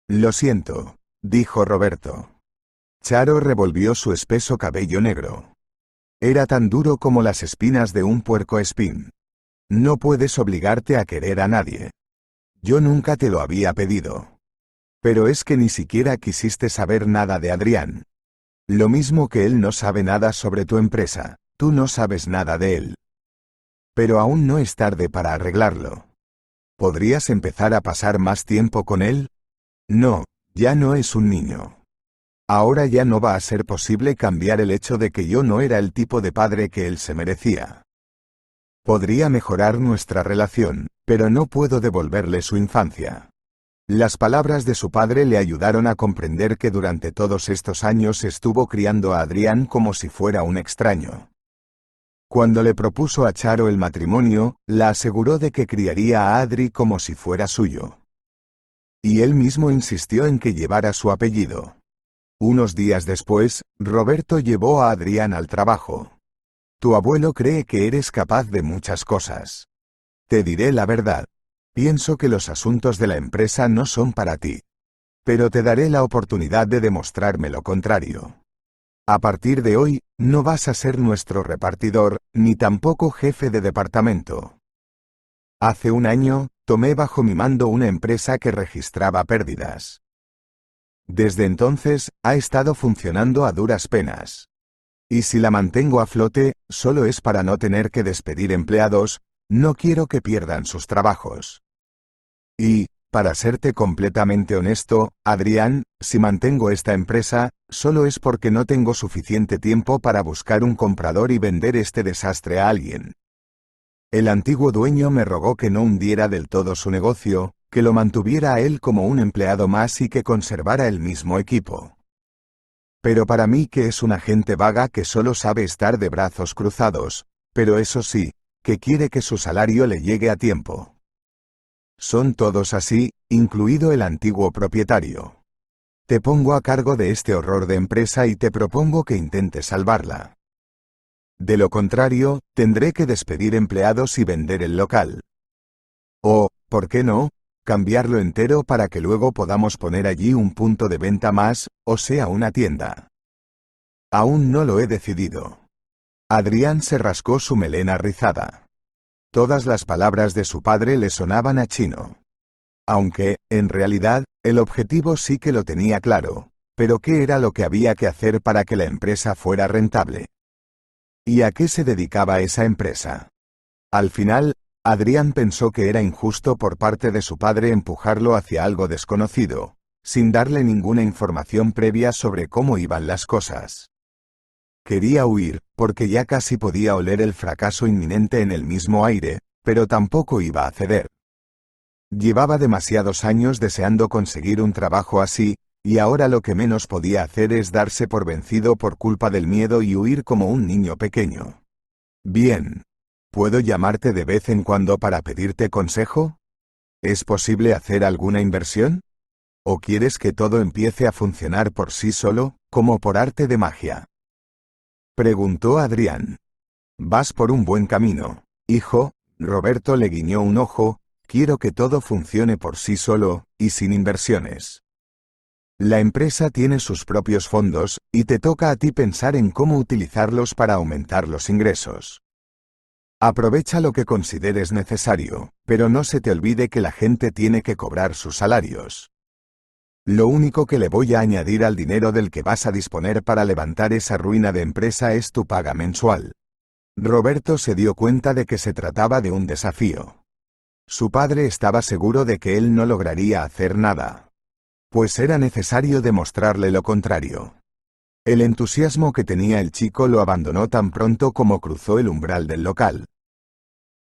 Lo siento, dijo Roberto. Charo revolvió su espeso cabello negro. Era tan duro como las espinas de un puercoespín. No puedes obligarte a querer a nadie. Yo nunca te lo había pedido. Pero es que ni siquiera quisiste saber nada de Adrián. Lo mismo que él no sabe nada sobre tu empresa, tú no sabes nada de él. Pero aún no es tarde para arreglarlo. ¿Podrías empezar a pasar más tiempo con él? No, ya no es un niño. Ahora ya no va a ser posible cambiar el hecho de que yo no era el tipo de padre que él se merecía. Podría mejorar nuestra relación, pero no puedo devolverle su infancia. Las palabras de su padre le ayudaron a comprender que durante todos estos años estuvo criando a Adrián como si fuera un extraño. Cuando le propuso a Charo el matrimonio, la aseguró de que criaría a Adri como si fuera suyo. Y él mismo insistió en que llevara su apellido. Unos días después, Roberto llevó a Adrián al trabajo. Tu abuelo cree que eres capaz de muchas cosas. Te diré la verdad. Pienso que los asuntos de la empresa no son para ti. Pero te daré la oportunidad de demostrarme lo contrario. A partir de hoy, no vas a ser nuestro repartidor, ni tampoco jefe de departamento. Hace un año, tomé bajo mi mando una empresa que registraba pérdidas. Desde entonces, ha estado funcionando a duras penas. Y si la mantengo a flote, solo es para no tener que despedir empleados. No quiero que pierdan sus trabajos. Y, para serte completamente honesto, Adrián, si mantengo esta empresa, solo es porque no tengo suficiente tiempo para buscar un comprador y vender este desastre a alguien. El antiguo dueño me rogó que no hundiera del todo su negocio, que lo mantuviera a él como un empleado más y que conservara el mismo equipo. Pero para mí, que es una gente vaga que solo sabe estar de brazos cruzados, pero eso sí, que quiere que su salario le llegue a tiempo. Son todos así, incluido el antiguo propietario. Te pongo a cargo de este horror de empresa y te propongo que intentes salvarla. De lo contrario, tendré que despedir empleados y vender el local. O, ¿por qué no? cambiarlo entero para que luego podamos poner allí un punto de venta más, o sea una tienda. Aún no lo he decidido. Adrián se rascó su melena rizada. Todas las palabras de su padre le sonaban a chino. Aunque, en realidad, el objetivo sí que lo tenía claro, pero ¿qué era lo que había que hacer para que la empresa fuera rentable? ¿Y a qué se dedicaba esa empresa? Al final, Adrián pensó que era injusto por parte de su padre empujarlo hacia algo desconocido, sin darle ninguna información previa sobre cómo iban las cosas. Quería huir, porque ya casi podía oler el fracaso inminente en el mismo aire, pero tampoco iba a ceder. Llevaba demasiados años deseando conseguir un trabajo así, y ahora lo que menos podía hacer es darse por vencido por culpa del miedo y huir como un niño pequeño. Bien. ¿Puedo llamarte de vez en cuando para pedirte consejo? ¿Es posible hacer alguna inversión? ¿O quieres que todo empiece a funcionar por sí solo, como por arte de magia? Preguntó Adrián. Vas por un buen camino, hijo. Roberto le guiñó un ojo. Quiero que todo funcione por sí solo, y sin inversiones. La empresa tiene sus propios fondos, y te toca a ti pensar en cómo utilizarlos para aumentar los ingresos. Aprovecha lo que consideres necesario, pero no se te olvide que la gente tiene que cobrar sus salarios. Lo único que le voy a añadir al dinero del que vas a disponer para levantar esa ruina de empresa es tu paga mensual. Roberto se dio cuenta de que se trataba de un desafío. Su padre estaba seguro de que él no lograría hacer nada. Pues era necesario demostrarle lo contrario. El entusiasmo que tenía el chico lo abandonó tan pronto como cruzó el umbral del local.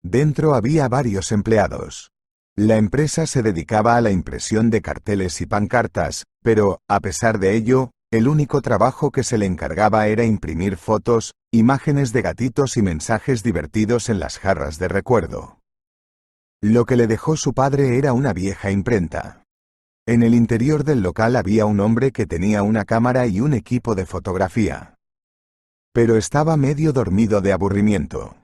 Dentro había varios empleados. La empresa se dedicaba a la impresión de carteles y pancartas, pero, a pesar de ello, el único trabajo que se le encargaba era imprimir fotos, imágenes de gatitos y mensajes divertidos en las jarras de recuerdo. Lo que le dejó su padre era una vieja imprenta. En el interior del local había un hombre que tenía una cámara y un equipo de fotografía. Pero estaba medio dormido de aburrimiento.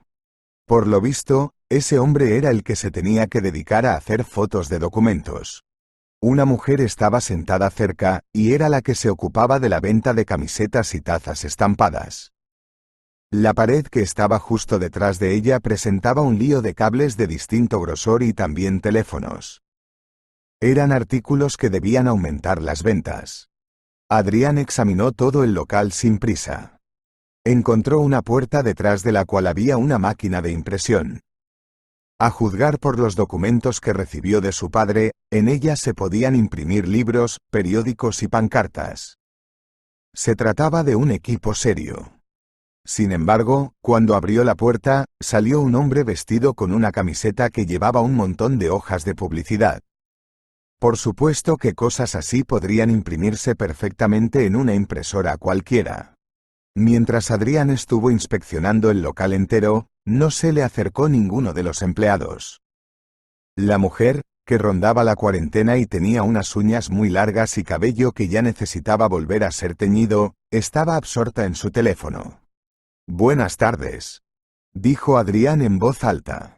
Por lo visto, ese hombre era el que se tenía que dedicar a hacer fotos de documentos. Una mujer estaba sentada cerca, y era la que se ocupaba de la venta de camisetas y tazas estampadas. La pared que estaba justo detrás de ella presentaba un lío de cables de distinto grosor y también teléfonos. Eran artículos que debían aumentar las ventas. Adrián examinó todo el local sin prisa. Encontró una puerta detrás de la cual había una máquina de impresión. A juzgar por los documentos que recibió de su padre, en ella se podían imprimir libros, periódicos y pancartas. Se trataba de un equipo serio. Sin embargo, cuando abrió la puerta, salió un hombre vestido con una camiseta que llevaba un montón de hojas de publicidad. Por supuesto que cosas así podrían imprimirse perfectamente en una impresora cualquiera. Mientras Adrián estuvo inspeccionando el local entero, no se le acercó ninguno de los empleados. La mujer, que rondaba la cuarentena y tenía unas uñas muy largas y cabello que ya necesitaba volver a ser teñido, estaba absorta en su teléfono. Buenas tardes, dijo Adrián en voz alta.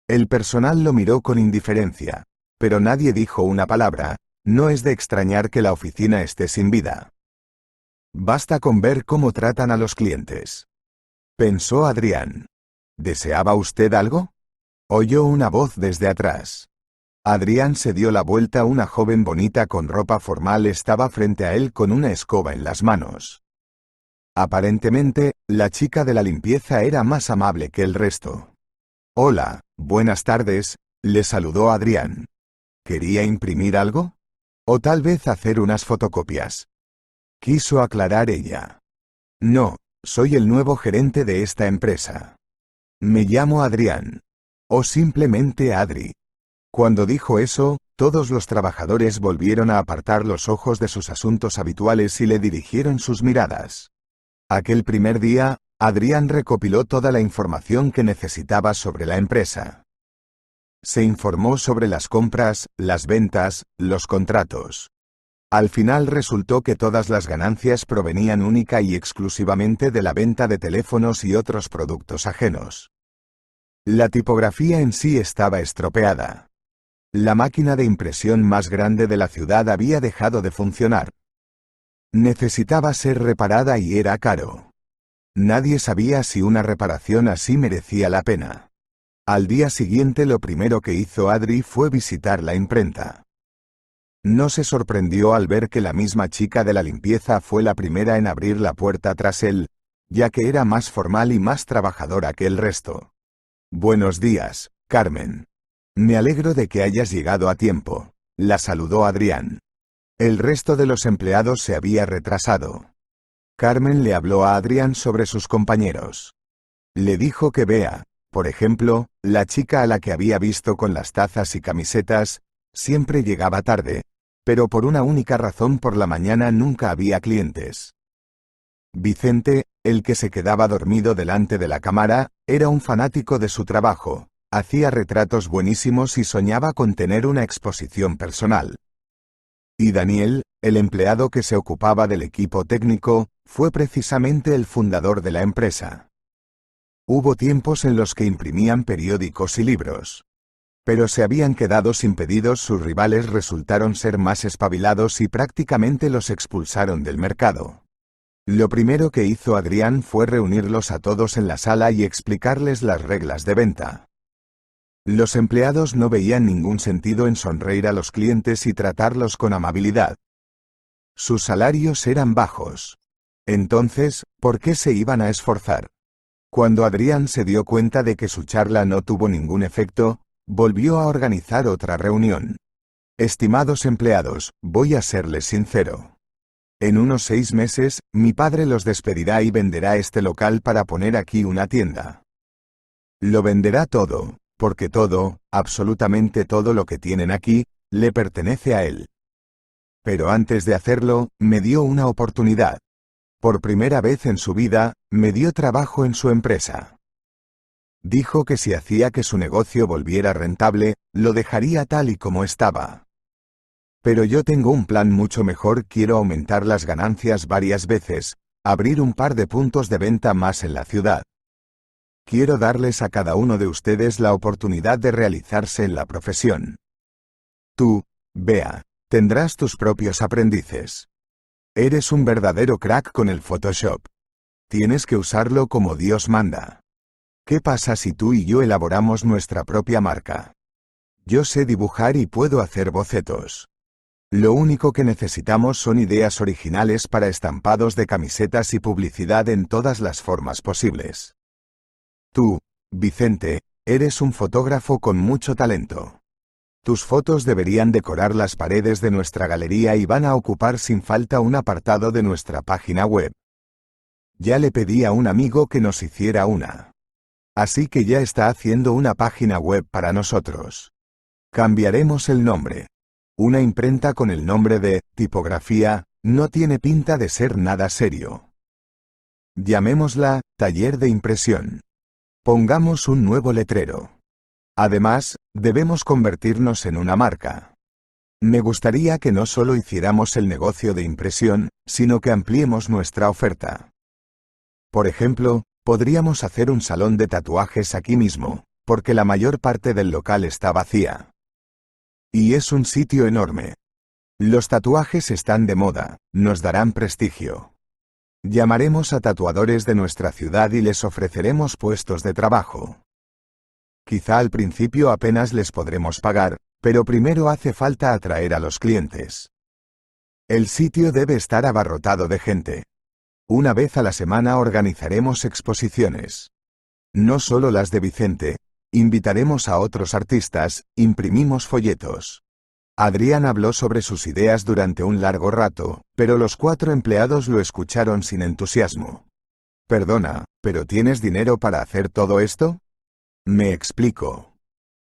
El personal lo miró con indiferencia, pero nadie dijo una palabra. No es de extrañar que la oficina esté sin vida. Basta con ver cómo tratan a los clientes, pensó Adrián. ¿Deseaba usted algo? Oyó una voz desde atrás. Adrián se dio la vuelta. Una joven bonita con ropa formal estaba frente a él con una escoba en las manos. Aparentemente, la chica de la limpieza era más amable que el resto. Hola, buenas tardes, le saludó Adrián. ¿Quería imprimir algo? ¿O tal vez hacer unas fotocopias? Quiso aclarar ella. No, soy el nuevo gerente de esta empresa. Me llamo Adrián. O simplemente Adri. Cuando dijo eso, todos los trabajadores volvieron a apartar los ojos de sus asuntos habituales y le dirigieron sus miradas. Aquel primer día, Adrián recopiló toda la información que necesitaba sobre la empresa. Se informó sobre las compras, las ventas, los contratos. Al final resultó que todas las ganancias provenían única y exclusivamente de la venta de teléfonos y otros productos ajenos. La tipografía en sí estaba estropeada. La máquina de impresión más grande de la ciudad había dejado de funcionar. Necesitaba ser reparada y era caro. Nadie sabía si una reparación así merecía la pena. Al día siguiente lo primero que hizo Adri fue visitar la imprenta. No se sorprendió al ver que la misma chica de la limpieza fue la primera en abrir la puerta tras él, ya que era más formal y más trabajadora que el resto. «Buenos días, Carmen. Me alegro de que hayas llegado a tiempo», la saludó Adrián. El resto de los empleados se había retrasado. Carmen le habló a Adrián sobre sus compañeros. Le dijo que Bea, por ejemplo, la chica a la que había visto con las tazas y camisetas, siempre llegaba tarde, pero por una única razón: por la mañana nunca había clientes. Vicente, el que se quedaba dormido delante de la cámara, era un fanático de su trabajo, hacía retratos buenísimos y soñaba con tener una exposición personal. Y Daniel, el empleado que se ocupaba del equipo técnico, fue precisamente el fundador de la empresa. Hubo tiempos en los que imprimían periódicos y libros. Pero se habían quedado sin pedidos, sus rivales resultaron ser más espabilados y prácticamente los expulsaron del mercado. Lo primero que hizo Adrián fue reunirlos a todos en la sala y explicarles las reglas de venta. Los empleados no veían ningún sentido en sonreír a los clientes y tratarlos con amabilidad. Sus salarios eran bajos. Entonces, ¿por qué se iban a esforzar? Cuando Adrián se dio cuenta de que su charla no tuvo ningún efecto, volvió a organizar otra reunión. «Estimados empleados, voy a serles sincero. En unos 6 meses, mi padre los despedirá y venderá este local para poner aquí una tienda. Lo venderá todo, porque todo, absolutamente todo lo que tienen aquí, le pertenece a él. Pero antes de hacerlo, me dio una oportunidad. Por primera vez en su vida, me dio trabajo en su empresa. Dijo que si hacía que su negocio volviera rentable, lo dejaría tal y como estaba. Pero yo tengo un plan mucho mejor: quiero aumentar las ganancias varias veces, abrir un par de puntos de venta más en la ciudad. Quiero darles a cada uno de ustedes la oportunidad de realizarse en la profesión. Tú, Bea, tendrás tus propios aprendices. Eres un verdadero crack con el Photoshop. Tienes que usarlo como Dios manda. ¿Qué pasa si tú y yo elaboramos nuestra propia marca? Yo sé dibujar y puedo hacer bocetos. Lo único que necesitamos son ideas originales para estampados de camisetas y publicidad en todas las formas posibles. Tú, Vicente, eres un fotógrafo con mucho talento. Tus fotos deberían decorar las paredes de nuestra galería y van a ocupar sin falta un apartado de nuestra página web. Ya le pedí a un amigo que nos hiciera una. Así que ya está haciendo una página web para nosotros. Cambiaremos el nombre. Una imprenta con el nombre de tipografía no tiene pinta de ser nada serio. Llamémosla Taller de Impresión. Pongamos un nuevo letrero. Además, debemos convertirnos en una marca. Me gustaría que no solo hiciéramos el negocio de impresión, sino que ampliemos nuestra oferta. Por ejemplo, podríamos hacer un salón de tatuajes aquí mismo, porque la mayor parte del local está vacía. Y es un sitio enorme. Los tatuajes están de moda, nos darán prestigio. Llamaremos a tatuadores de nuestra ciudad y les ofreceremos puestos de trabajo. Quizá al principio apenas les podremos pagar, pero primero hace falta atraer a los clientes. El sitio debe estar abarrotado de gente. Una vez a la semana organizaremos exposiciones. No solo las de Vicente, invitaremos a otros artistas, imprimimos folletos. Adrián habló sobre sus ideas durante un largo rato, pero los 4 empleados lo escucharon sin entusiasmo. «Perdona, ¿pero tienes dinero para hacer todo esto?» «Me explico.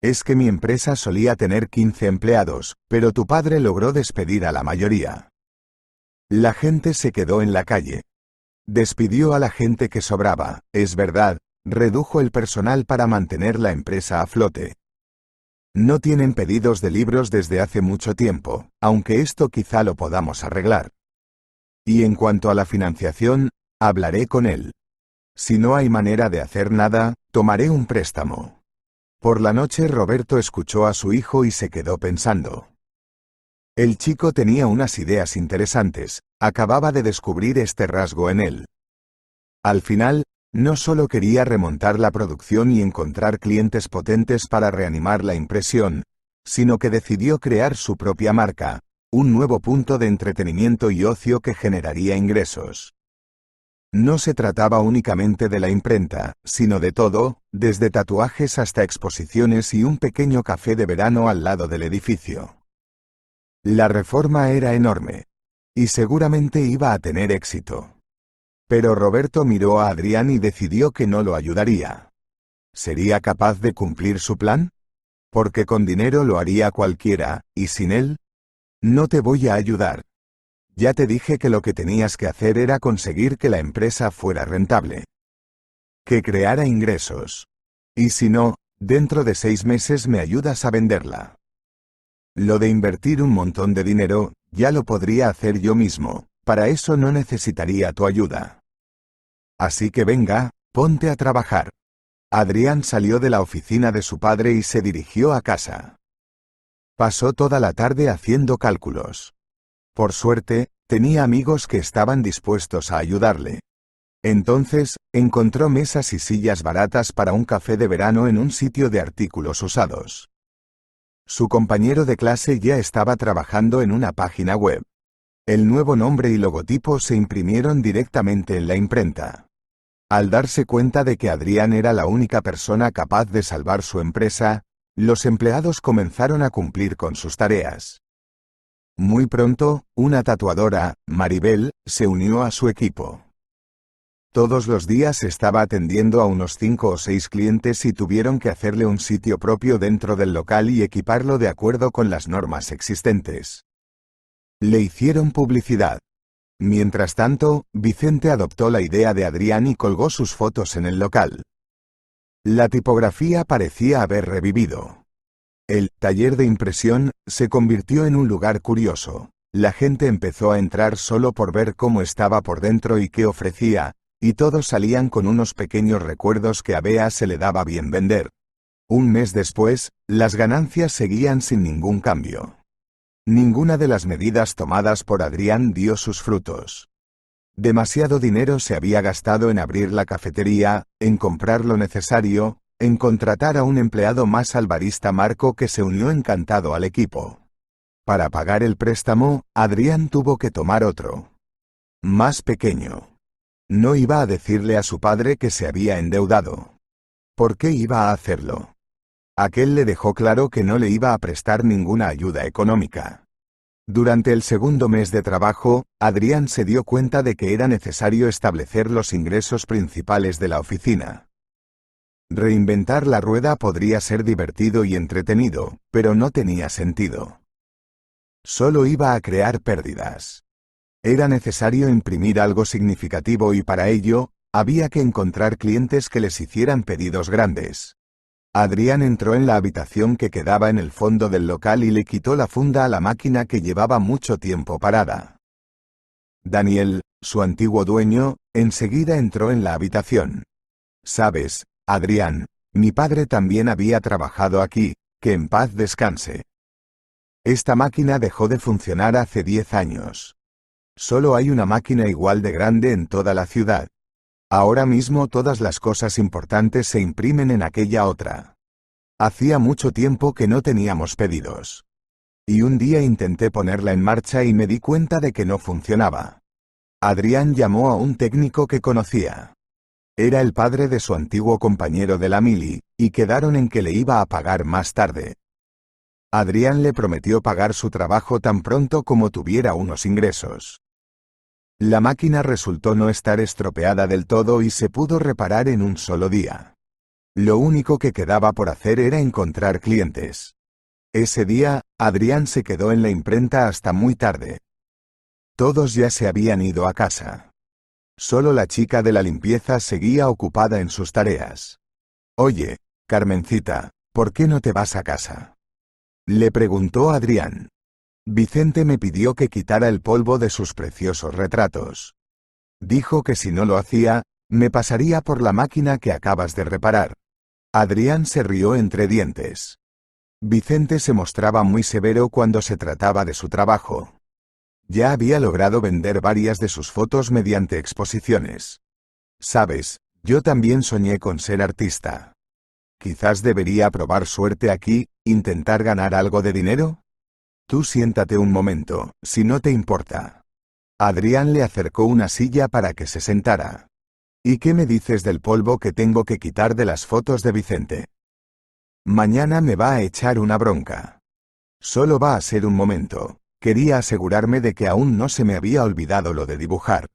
Es que mi empresa solía tener 15 empleados, pero tu padre logró despedir a la mayoría. La gente se quedó en la calle. Despidió a la gente que sobraba, es verdad, redujo el personal para mantener la empresa a flote. No tienen pedidos de libros desde hace mucho tiempo, aunque esto quizá lo podamos arreglar. Y en cuanto a la financiación, hablaré con él. Si no hay manera de hacer nada, tomaré un préstamo. Por la noche Roberto escuchó a su hijo y se quedó pensando. El chico tenía unas ideas interesantes, acababa de descubrir este rasgo en él. Al final, no solo quería remontar la producción y encontrar clientes potentes para reanimar la impresión, sino que decidió crear su propia marca, un nuevo punto de entretenimiento y ocio que generaría ingresos. No se trataba únicamente de la imprenta, sino de todo, desde tatuajes hasta exposiciones y un pequeño café de verano al lado del edificio. La reforma era enorme. Y seguramente iba a tener éxito. Pero Roberto miró a Adrián y decidió que no lo ayudaría. ¿Sería capaz de cumplir su plan? Porque con dinero lo haría cualquiera, y sin él, no te voy a ayudar. Ya te dije que lo que tenías que hacer era conseguir que la empresa fuera rentable. Que creara ingresos. Y si no, dentro de 6 meses me ayudas a venderla. Lo de invertir un montón de dinero, ya lo podría hacer yo mismo, para eso no necesitaría tu ayuda. Así que venga, ponte a trabajar. Adrián salió de la oficina de su padre y se dirigió a casa. Pasó toda la tarde haciendo cálculos. Por suerte, tenía amigos que estaban dispuestos a ayudarle. Entonces, encontró mesas y sillas baratas para un café de verano en un sitio de artículos usados. Su compañero de clase ya estaba trabajando en una página web. El nuevo nombre y logotipo se imprimieron directamente en la imprenta. Al darse cuenta de que Adrián era la única persona capaz de salvar su empresa, los empleados comenzaron a cumplir con sus tareas. Muy pronto, una tatuadora, Maribel, se unió a su equipo. Todos los días estaba atendiendo a unos 5 o 6 clientes y tuvieron que hacerle un sitio propio dentro del local y equiparlo de acuerdo con las normas existentes. Le hicieron publicidad. Mientras tanto, Vicente adoptó la idea de Adrián y colgó sus fotos en el local. La tipografía parecía haber revivido. El taller de impresión se convirtió en un lugar curioso. La gente empezó a entrar solo por ver cómo estaba por dentro y qué ofrecía, y todos salían con unos pequeños recuerdos que a Bea se le daba bien vender. Un mes después, las ganancias seguían sin ningún cambio. Ninguna de las medidas tomadas por Adrián dio sus frutos. Demasiado dinero se había gastado en abrir la cafetería, en comprar lo necesario, en contratar a un empleado más al barista Marco que se unió encantado al equipo. Para pagar el préstamo, Adrián tuvo que tomar otro. Más pequeño. No iba a decirle a su padre que se había endeudado. ¿Por qué iba a hacerlo? Aquel le dejó claro que no le iba a prestar ninguna ayuda económica. Durante el segundo mes de trabajo, Adrián se dio cuenta de que era necesario establecer los ingresos principales de la oficina. Reinventar la rueda podría ser divertido y entretenido, pero no tenía sentido. Solo iba a crear pérdidas. Era necesario imprimir algo significativo y para ello, había que encontrar clientes que les hicieran pedidos grandes. Adrián entró en la habitación que quedaba en el fondo del local y le quitó la funda a la máquina que llevaba mucho tiempo parada. Daniel, su antiguo dueño, enseguida entró en la habitación. «Sabes, Adrián, mi padre también había trabajado aquí, que en paz descanse. Esta máquina dejó de funcionar hace 10 años. Solo hay una máquina igual de grande en toda la ciudad. Ahora mismo todas las cosas importantes se imprimen en aquella otra. Hacía mucho tiempo que no teníamos pedidos. Y un día intenté ponerla en marcha y me di cuenta de que no funcionaba». Adrián llamó a un técnico que conocía. Era el padre de su antiguo compañero de la mili, y quedaron en que le iba a pagar más tarde. Adrián le prometió pagar su trabajo tan pronto como tuviera unos ingresos. La máquina resultó no estar estropeada del todo y se pudo reparar en un solo día. Lo único que quedaba por hacer era encontrar clientes. Ese día, Adrián se quedó en la imprenta hasta muy tarde. Todos ya se habían ido a casa. Solo la chica de la limpieza seguía ocupada en sus tareas. «Oye, Carmencita, ¿por qué no te vas a casa?», le preguntó Adrián. «Vicente me pidió que quitara el polvo de sus preciosos retratos. Dijo que si no lo hacía, me pasaría por la máquina que acabas de reparar». Adrián se rió entre dientes. Vicente se mostraba muy severo cuando se trataba de su trabajo. Ya había logrado vender varias de sus fotos mediante exposiciones. Sabes, yo también soñé con ser artista. Quizás debería probar suerte aquí, intentar ganar algo de dinero. Tú siéntate un momento, si no te importa. Adrián le acercó una silla para que se sentara. ¿Y qué me dices del polvo que tengo que quitar de las fotos de Vicente? Mañana me va a echar una bronca. Solo va a ser un momento. Quería asegurarme de que aún no se me había olvidado lo de dibujar.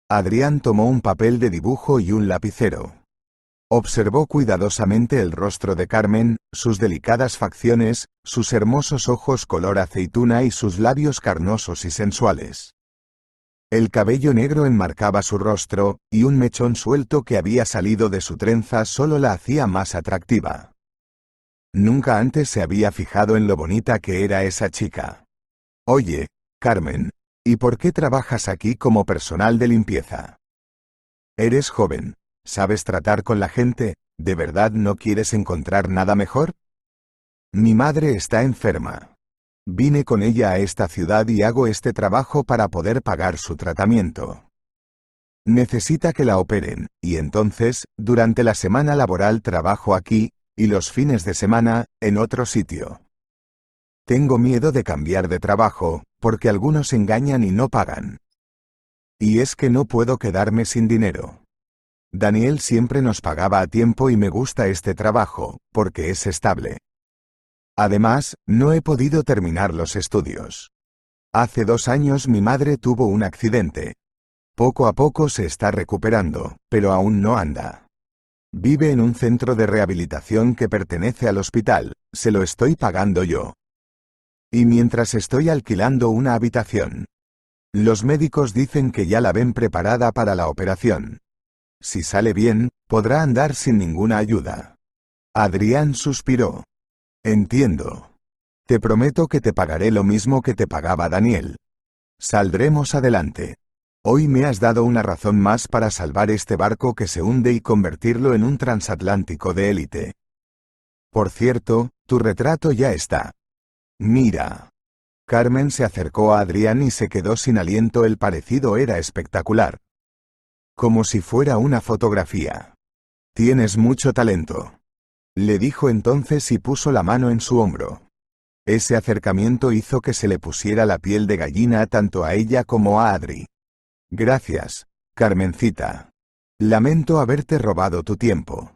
Adrián tomó un papel de dibujo y un lapicero. Observó cuidadosamente el rostro de Carmen, sus delicadas facciones, sus hermosos ojos color aceituna y sus labios carnosos y sensuales. El cabello negro enmarcaba su rostro, y un mechón suelto que había salido de su trenza solo la hacía más atractiva. Nunca antes se había fijado en lo bonita que era esa chica. Oye, Carmen, ¿y por qué trabajas aquí como personal de limpieza? Eres joven, sabes tratar con la gente, ¿de verdad no quieres encontrar nada mejor? Mi madre está enferma. Vine con ella a esta ciudad y hago este trabajo para poder pagar su tratamiento. Necesita que la operen, y entonces, durante la semana laboral trabajo aquí, y los fines de semana, en otro sitio. Tengo miedo de cambiar de trabajo, porque algunos engañan y no pagan. Y es que no puedo quedarme sin dinero. Daniel siempre nos pagaba a tiempo y me gusta este trabajo, porque es estable. Además, no he podido terminar los estudios. Hace 2 años mi madre tuvo un accidente. Poco a poco se está recuperando, pero aún no anda. Vive en un centro de rehabilitación que pertenece al hospital, se lo estoy pagando yo. Y mientras estoy alquilando una habitación. Los médicos dicen que ya la ven preparada para la operación. Si sale bien, podrá andar sin ninguna ayuda. Adrián suspiró. Entiendo. Te prometo que te pagaré lo mismo que te pagaba Daniel. Saldremos adelante. Hoy me has dado una razón más para salvar este barco que se hunde y convertirlo en un transatlántico de élite. Por cierto, tu retrato ya está. Mira. Carmen se acercó a Adrián y se quedó sin aliento. El parecido era espectacular. Como si fuera una fotografía. Tienes mucho talento. Le dijo entonces y puso la mano en su hombro. Ese acercamiento hizo que se le pusiera la piel de gallina tanto a ella como a Adri. Gracias, Carmencita. Lamento haberte robado tu tiempo.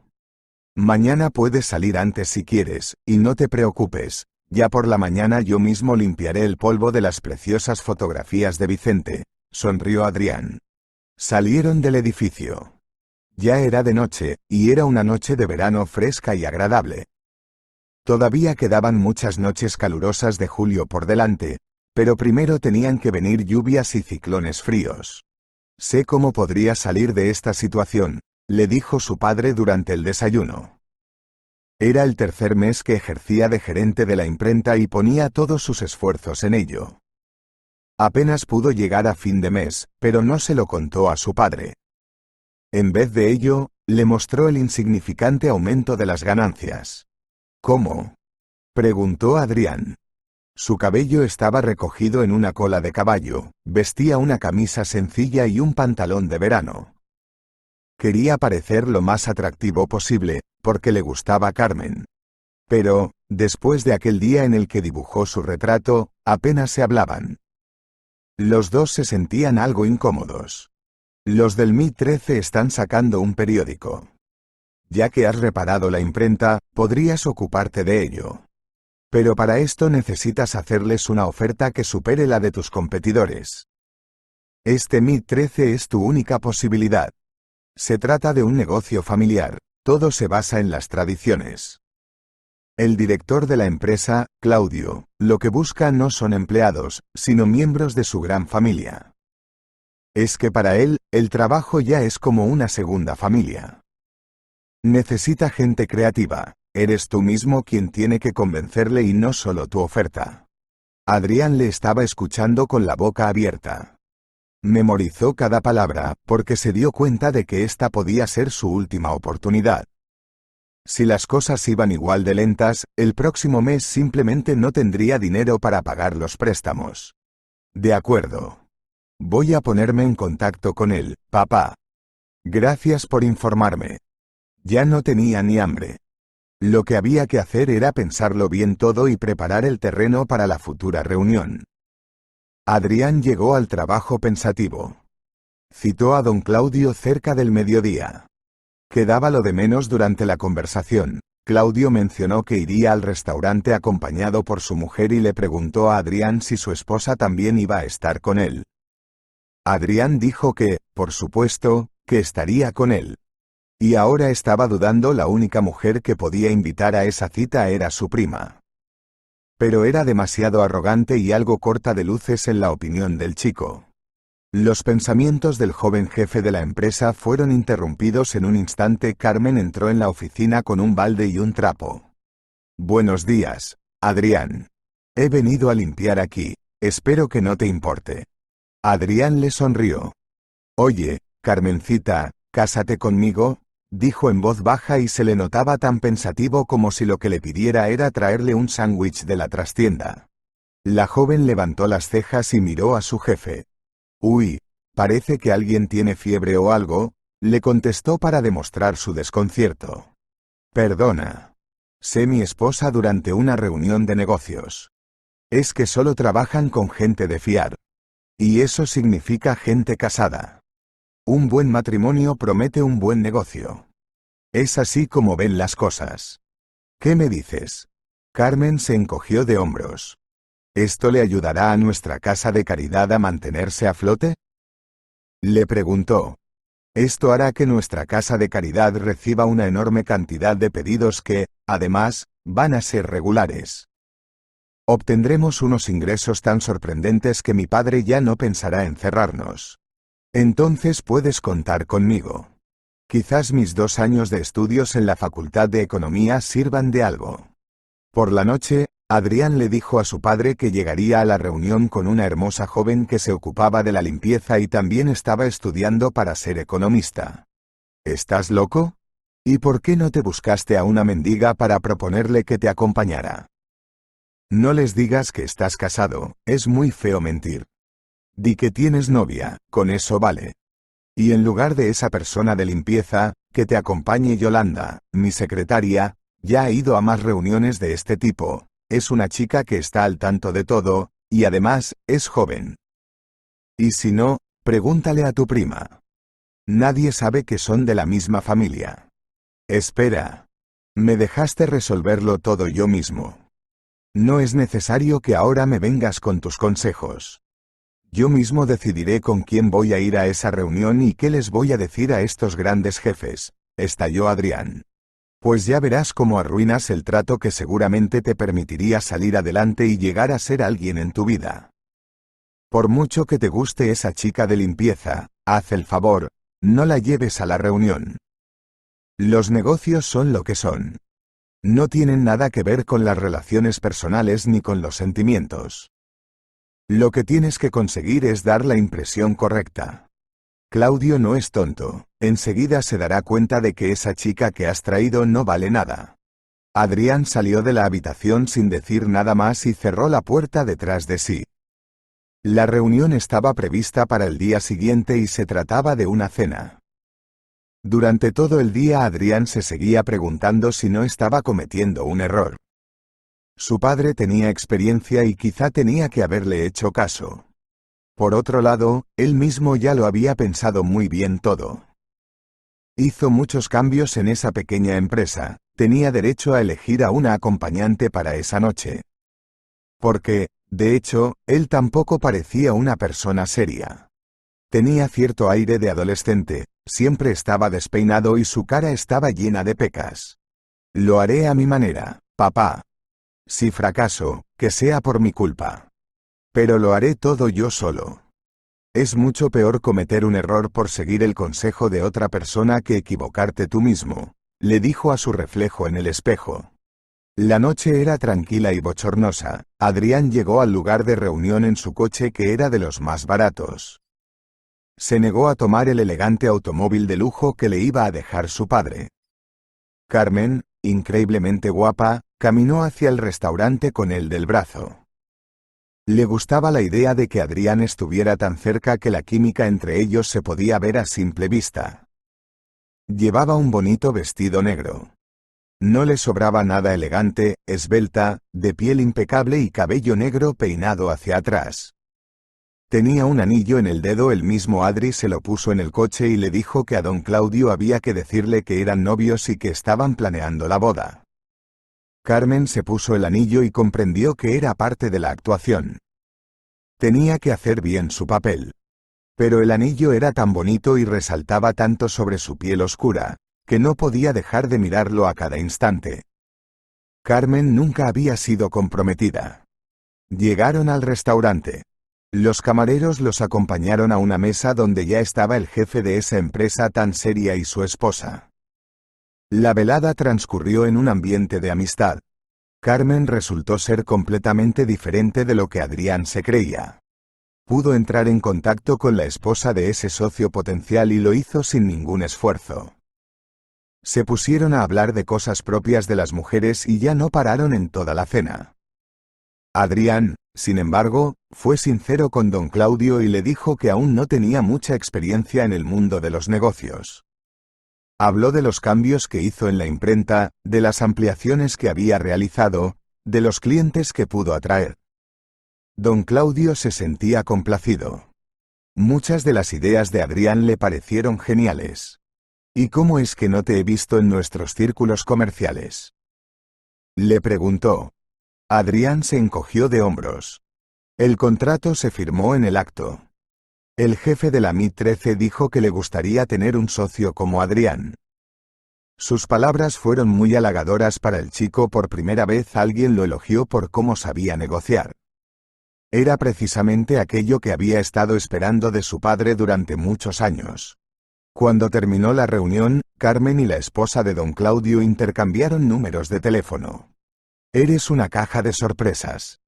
Mañana puedes salir antes si quieres, y no te preocupes, ya por la mañana yo mismo limpiaré el polvo de las preciosas fotografías de Vicente, sonrió Adrián. Salieron del edificio. Ya era de noche, y era una noche de verano fresca y agradable. Todavía quedaban muchas noches calurosas de julio por delante, pero primero tenían que venir lluvias y ciclones fríos. Sé cómo podría salir de esta situación, le dijo su padre durante el desayuno. Era el 3er mes que ejercía de gerente de la imprenta y ponía todos sus esfuerzos en ello. Apenas pudo llegar a fin de mes, pero no se lo contó a su padre. En vez de ello, le mostró el insignificante aumento de las ganancias. ¿Cómo? Preguntó Adrián. Su cabello estaba recogido en una cola de caballo, vestía una camisa sencilla y un pantalón de verano. Quería parecer lo más atractivo posible, porque le gustaba Carmen. Pero, después de aquel día en el que dibujó su retrato, apenas se hablaban. Los dos se sentían algo incómodos. Los del Mi 13 están sacando un periódico. Ya que has reparado la imprenta, podrías ocuparte de ello. Pero para esto necesitas hacerles una oferta que supere la de tus competidores. Este Mi 13 es tu única posibilidad. Se trata de un negocio familiar, todo se basa en las tradiciones. El director de la empresa, Claudio, lo que busca no son empleados, sino miembros de su gran familia. Es que para él, el trabajo ya es como una segunda familia. Necesita gente creativa, eres tú mismo quien tiene que convencerle y no solo tu oferta. Adrián le estaba escuchando con la boca abierta. Memorizó cada palabra, porque se dio cuenta de que esta podía ser su última oportunidad. Si las cosas iban igual de lentas, el próximo mes simplemente no tendría dinero para pagar los préstamos. De acuerdo. Voy a ponerme en contacto con él, papá. Gracias por informarme. Ya no tenía ni hambre. Lo que había que hacer era pensarlo bien todo y preparar el terreno para la futura reunión. Adrián llegó al trabajo pensativo. Citó a don Claudio cerca del mediodía. Quedaba lo de menos durante la conversación. Claudio mencionó que iría al restaurante acompañado por su mujer y le preguntó a Adrián si su esposa también iba a estar con él. Adrián dijo que, por supuesto, que estaría con él. Y ahora estaba dudando, la única mujer que podía invitar a esa cita era su prima. Pero era demasiado arrogante y algo corta de luces en la opinión del chico. Los pensamientos del joven jefe de la empresa fueron interrumpidos en un instante. Carmen entró en la oficina con un balde y un trapo. Buenos días, Adrián. He venido a limpiar aquí, espero que no te importe. Adrián le sonrió. Oye, Carmencita, cásate conmigo, dijo en voz baja y se le notaba tan pensativo como si lo que le pidiera era traerle un sándwich de la trastienda. La joven levantó las cejas y miró a su jefe. Uy, parece que alguien tiene fiebre o algo, le contestó para demostrar su desconcierto. Perdona. Sé mi esposa durante una reunión de negocios. Es que solo trabajan con gente de fiar. Y eso significa gente casada. Un buen matrimonio promete un buen negocio. Es así como ven las cosas. ¿Qué me dices? Carmen se encogió de hombros. ¿Esto le ayudará a nuestra casa de caridad a mantenerse a flote? Le preguntó. Esto hará que nuestra casa de caridad reciba una enorme cantidad de pedidos que, además, van a ser regulares. Obtendremos unos ingresos tan sorprendentes que mi padre ya no pensará en cerrarnos. Entonces puedes contar conmigo. Quizás mis 2 años de estudios en la Facultad de Economía sirvan de algo. Por la noche, Adrián le dijo a su padre que llegaría a la reunión con una hermosa joven que se ocupaba de la limpieza y también estaba estudiando para ser economista. ¿Estás loco? ¿Y por qué no te buscaste a una mendiga para proponerle que te acompañara? No les digas que estás casado, es muy feo mentir. Di que tienes novia, con eso vale. Y en lugar de esa persona de limpieza, que te acompañe Yolanda, mi secretaria, ya ha ido a más reuniones de este tipo, es una chica que está al tanto de todo, y además, es joven. Y si no, pregúntale a tu prima. Nadie sabe que son de la misma familia. Espera. Me dejaste resolverlo todo yo mismo. No es necesario que ahora me vengas con tus consejos. Yo mismo decidiré con quién voy a ir a esa reunión y qué les voy a decir a estos grandes jefes, estalló Adrián. Pues ya verás cómo arruinas el trato que seguramente te permitiría salir adelante y llegar a ser alguien en tu vida. Por mucho que te guste esa chica de limpieza, haz el favor, no la lleves a la reunión. Los negocios son lo que son. No tienen nada que ver con las relaciones personales ni con los sentimientos. Lo que tienes que conseguir es dar la impresión correcta. Claudio no es tonto, enseguida se dará cuenta de que esa chica que has traído no vale nada. Adrián salió de la habitación sin decir nada más y cerró la puerta detrás de sí. La reunión estaba prevista para el día siguiente y se trataba de una cena. Durante todo el día Adrián se seguía preguntando si no estaba cometiendo un error. Su padre tenía experiencia y quizá tenía que haberle hecho caso. Por otro lado, él mismo ya lo había pensado muy bien todo. Hizo muchos cambios en esa pequeña empresa, tenía derecho a elegir a una acompañante para esa noche. Porque, de hecho, él tampoco parecía una persona seria. Tenía cierto aire de adolescente, siempre estaba despeinado y su cara estaba llena de pecas. Lo haré a mi manera, papá. Si fracaso, que sea por mi culpa. Pero lo haré todo yo solo. Es mucho peor cometer un error por seguir el consejo de otra persona que equivocarte tú mismo, le dijo a su reflejo en el espejo. La noche era tranquila y bochornosa. Adrián llegó al lugar de reunión en su coche que era de los más baratos. Se negó a tomar el elegante automóvil de lujo que le iba a dejar su padre. Carmen, increíblemente guapa, caminó hacia el restaurante con él del brazo. Le gustaba la idea de que Adrián estuviera tan cerca que la química entre ellos se podía ver a simple vista. Llevaba un bonito vestido negro. No le sobraba nada elegante, esbelta, de piel impecable y cabello negro peinado hacia atrás. Tenía un anillo en el dedo, el mismo Adri se lo puso en el coche y le dijo que a don Claudio había que decirle que eran novios y que estaban planeando la boda. Carmen se puso el anillo y comprendió que era parte de la actuación. Tenía que hacer bien su papel. Pero el anillo era tan bonito y resaltaba tanto sobre su piel oscura, que no podía dejar de mirarlo a cada instante. Carmen nunca había sido comprometida. Llegaron al restaurante. Los camareros los acompañaron a una mesa donde ya estaba el jefe de esa empresa tan seria y su esposa. La velada transcurrió en un ambiente de amistad. Carmen resultó ser completamente diferente de lo que Adrián se creía. Pudo entrar en contacto con la esposa de ese socio potencial y lo hizo sin ningún esfuerzo. Se pusieron a hablar de cosas propias de las mujeres y ya no pararon en toda la cena. Adrián, sin embargo, fue sincero con don Claudio y le dijo que aún no tenía mucha experiencia en el mundo de los negocios. Habló de los cambios que hizo en la imprenta, de las ampliaciones que había realizado, de los clientes que pudo atraer. Don Claudio se sentía complacido. Muchas de las ideas de Adrián le parecieron geniales. ¿Y cómo es que no te he visto en nuestros círculos comerciales?, le preguntó. Adrián se encogió de hombros. El contrato se firmó en el acto. El jefe de la MIT 13 dijo que le gustaría tener un socio como Adrián. Sus palabras fueron muy halagadoras para el chico. Por primera vez alguien lo elogió por cómo sabía negociar. Era precisamente aquello que había estado esperando de su padre durante muchos años. Cuando terminó la reunión, Carmen y la esposa de don Claudio intercambiaron números de teléfono. Eres una caja de sorpresas.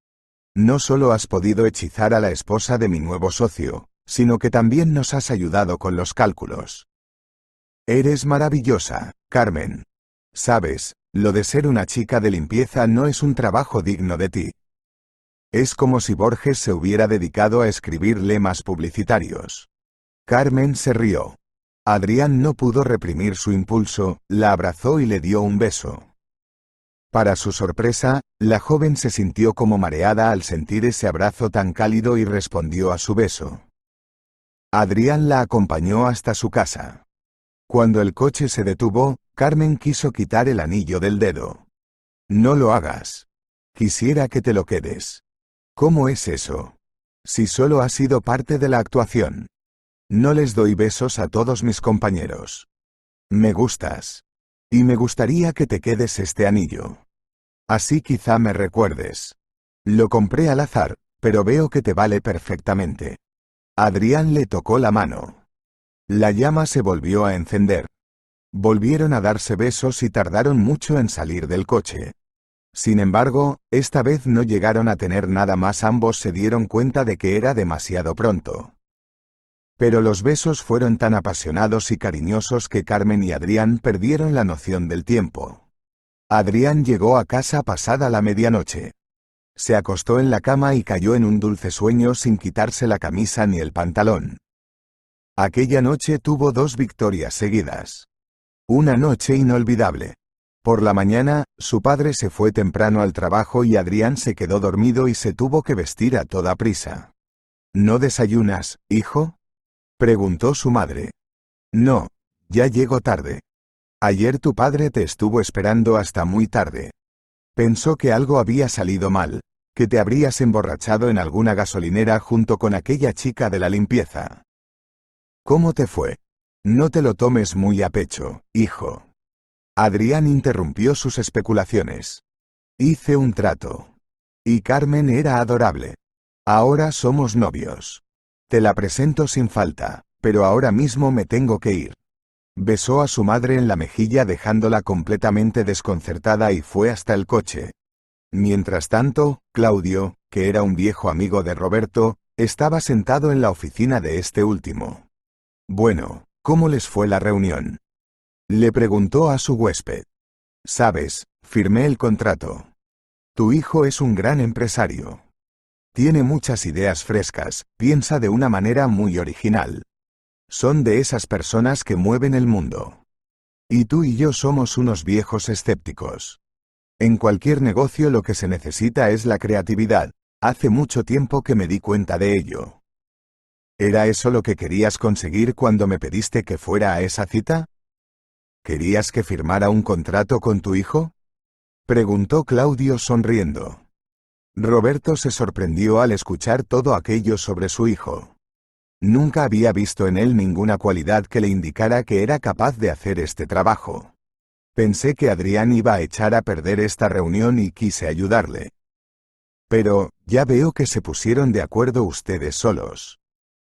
No solo has podido hechizar a la esposa de mi nuevo socio, sino que también nos has ayudado con los cálculos. Eres maravillosa, Carmen. Sabes, lo de ser una chica de limpieza no es un trabajo digno de ti. Es como si Borges se hubiera dedicado a escribir lemas publicitarios. Carmen se rió. Adrián no pudo reprimir su impulso, la abrazó y le dio un beso. Para su sorpresa, la joven se sintió como mareada al sentir ese abrazo tan cálido y respondió a su beso. Adrián la acompañó hasta su casa. Cuando el coche se detuvo, Carmen quiso quitar el anillo del dedo. No lo hagas. Quisiera que te lo quedes. ¿Cómo es eso? Si solo ha sido parte de la actuación. No les doy besos a todos mis compañeros. Me gustas. Y me gustaría que te quedes este anillo. Así quizá me recuerdes. Lo compré al azar, pero veo que te vale perfectamente. Adrián le tocó la mano. La llama se volvió a encender. Volvieron a darse besos y tardaron mucho en salir del coche. Sin embargo, esta vez no llegaron a tener nada más. Ambos se dieron cuenta de que era demasiado pronto. Pero los besos fueron tan apasionados y cariñosos que Carmen y Adrián perdieron la noción del tiempo. Adrián llegó a casa pasada la medianoche. Se acostó en la cama y cayó en un dulce sueño sin quitarse la camisa ni el pantalón. Aquella noche tuvo 2 victorias seguidas. Una noche inolvidable. Por la mañana, su padre se fue temprano al trabajo y Adrián se quedó dormido y se tuvo que vestir a toda prisa. ¿No desayunas, hijo?, preguntó su madre. No, ya llego tarde. Ayer tu padre te estuvo esperando hasta muy tarde. Pensó que algo había salido mal, que te habrías emborrachado en alguna gasolinera junto con aquella chica de la limpieza. ¿Cómo te fue? No te lo tomes muy a pecho, hijo. Adrián interrumpió sus especulaciones. Hice un trato. Y Carmen era adorable. Ahora somos novios. Te la presento sin falta, pero ahora mismo me tengo que ir. Besó a su madre en la mejilla dejándola completamente desconcertada y fue hasta el coche. Mientras tanto, Claudio, que era un viejo amigo de Roberto, estaba sentado en la oficina de este último. Bueno, ¿cómo les fue la reunión?, le preguntó a su huésped. Sabes, firmé el contrato. Tu hijo es un gran empresario. Tiene muchas ideas frescas, piensa de una manera muy original. Son de esas personas que mueven el mundo. Y tú y yo somos unos viejos escépticos. En cualquier negocio lo que se necesita es la creatividad. Hace mucho tiempo que me di cuenta de ello. ¿Era eso lo que querías conseguir cuando me pediste que fuera a esa cita? ¿Querías que firmara un contrato con tu hijo? Preguntó Claudio sonriendo. Roberto se sorprendió al escuchar todo aquello sobre su hijo. Nunca había visto en él ninguna cualidad que le indicara que era capaz de hacer este trabajo. Pensé que Adrián iba a echar a perder esta reunión y quise ayudarle. Pero, ya veo que se pusieron de acuerdo ustedes solos.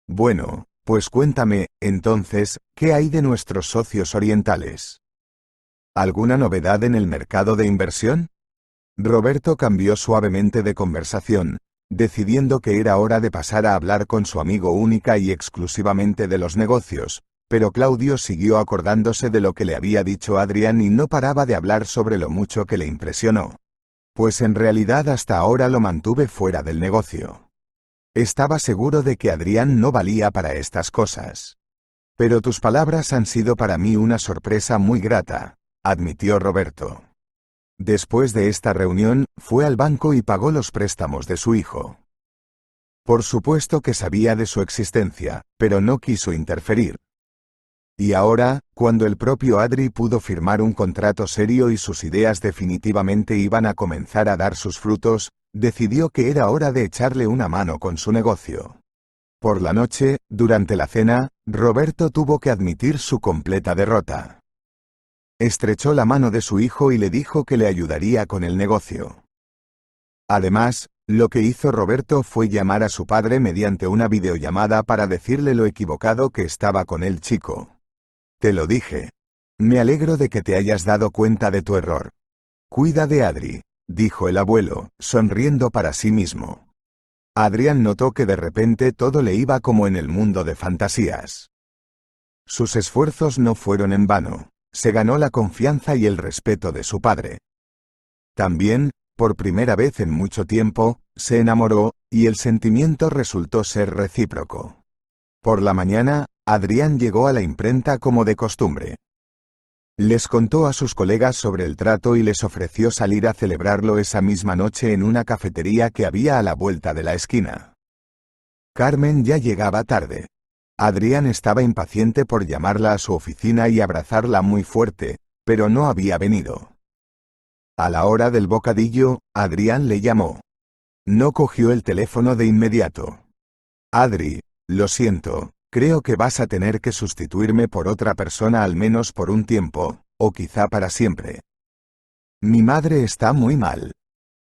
Bueno, pues cuéntame, entonces, ¿qué hay de nuestros socios orientales? ¿Alguna novedad en el mercado de inversión? Roberto cambió suavemente de conversación, decidiendo que era hora de pasar a hablar con su amigo única y exclusivamente de los negocios, pero Claudio siguió acordándose de lo que le había dicho Adrián y no paraba de hablar sobre lo mucho que le impresionó. Pues en realidad hasta ahora lo mantuve fuera del negocio. Estaba seguro de que Adrián no valía para estas cosas. Pero tus palabras han sido para mí una sorpresa muy grata, admitió Roberto. Después de esta reunión, fue al banco y pagó los préstamos de su hijo. Por supuesto que sabía de su existencia, pero no quiso interferir. Y ahora, cuando el propio Adri pudo firmar un contrato serio y sus ideas definitivamente iban a comenzar a dar sus frutos, decidió que era hora de echarle una mano con su negocio. Por la noche, durante la cena, Roberto tuvo que admitir su completa derrota. Estrechó la mano de su hijo y le dijo que le ayudaría con el negocio. Además, lo que hizo Roberto fue llamar a su padre mediante una videollamada para decirle lo equivocado que estaba con el chico. Te lo dije. Me alegro de que te hayas dado cuenta de tu error. Cuida de Adri, dijo el abuelo, sonriendo para sí mismo. Adrián notó que de repente todo le iba como en el mundo de fantasías. Sus esfuerzos no fueron en vano. Se ganó la confianza y el respeto de su padre. También, por primera vez en mucho tiempo, se enamoró, y el sentimiento resultó ser recíproco. Por la mañana, Adrián llegó a la imprenta como de costumbre. Les contó a sus colegas sobre el trato y les ofreció salir a celebrarlo esa misma noche en una cafetería que había a la vuelta de la esquina. Carmen ya llegaba tarde. Adrián estaba impaciente por llamarla a su oficina y abrazarla muy fuerte, pero no había venido. A la hora del bocadillo, Adrián le llamó. No cogió el teléfono de inmediato. Adri, lo siento, creo que vas a tener que sustituirme por otra persona al menos por un tiempo, o quizá para siempre. Mi madre está muy mal.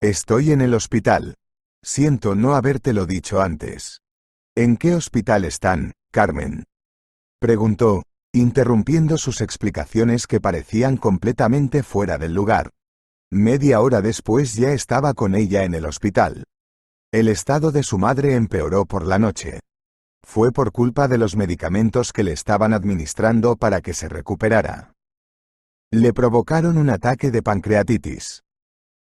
Estoy en el hospital. Siento no habértelo dicho antes. ¿En qué hospital están, Carmen? Preguntó, interrumpiendo sus explicaciones que parecían completamente fuera del lugar. Media hora después ya estaba con ella en el hospital. El estado de su madre empeoró por la noche. Fue por culpa de los medicamentos que le estaban administrando para que se recuperara. Le provocaron un ataque de pancreatitis.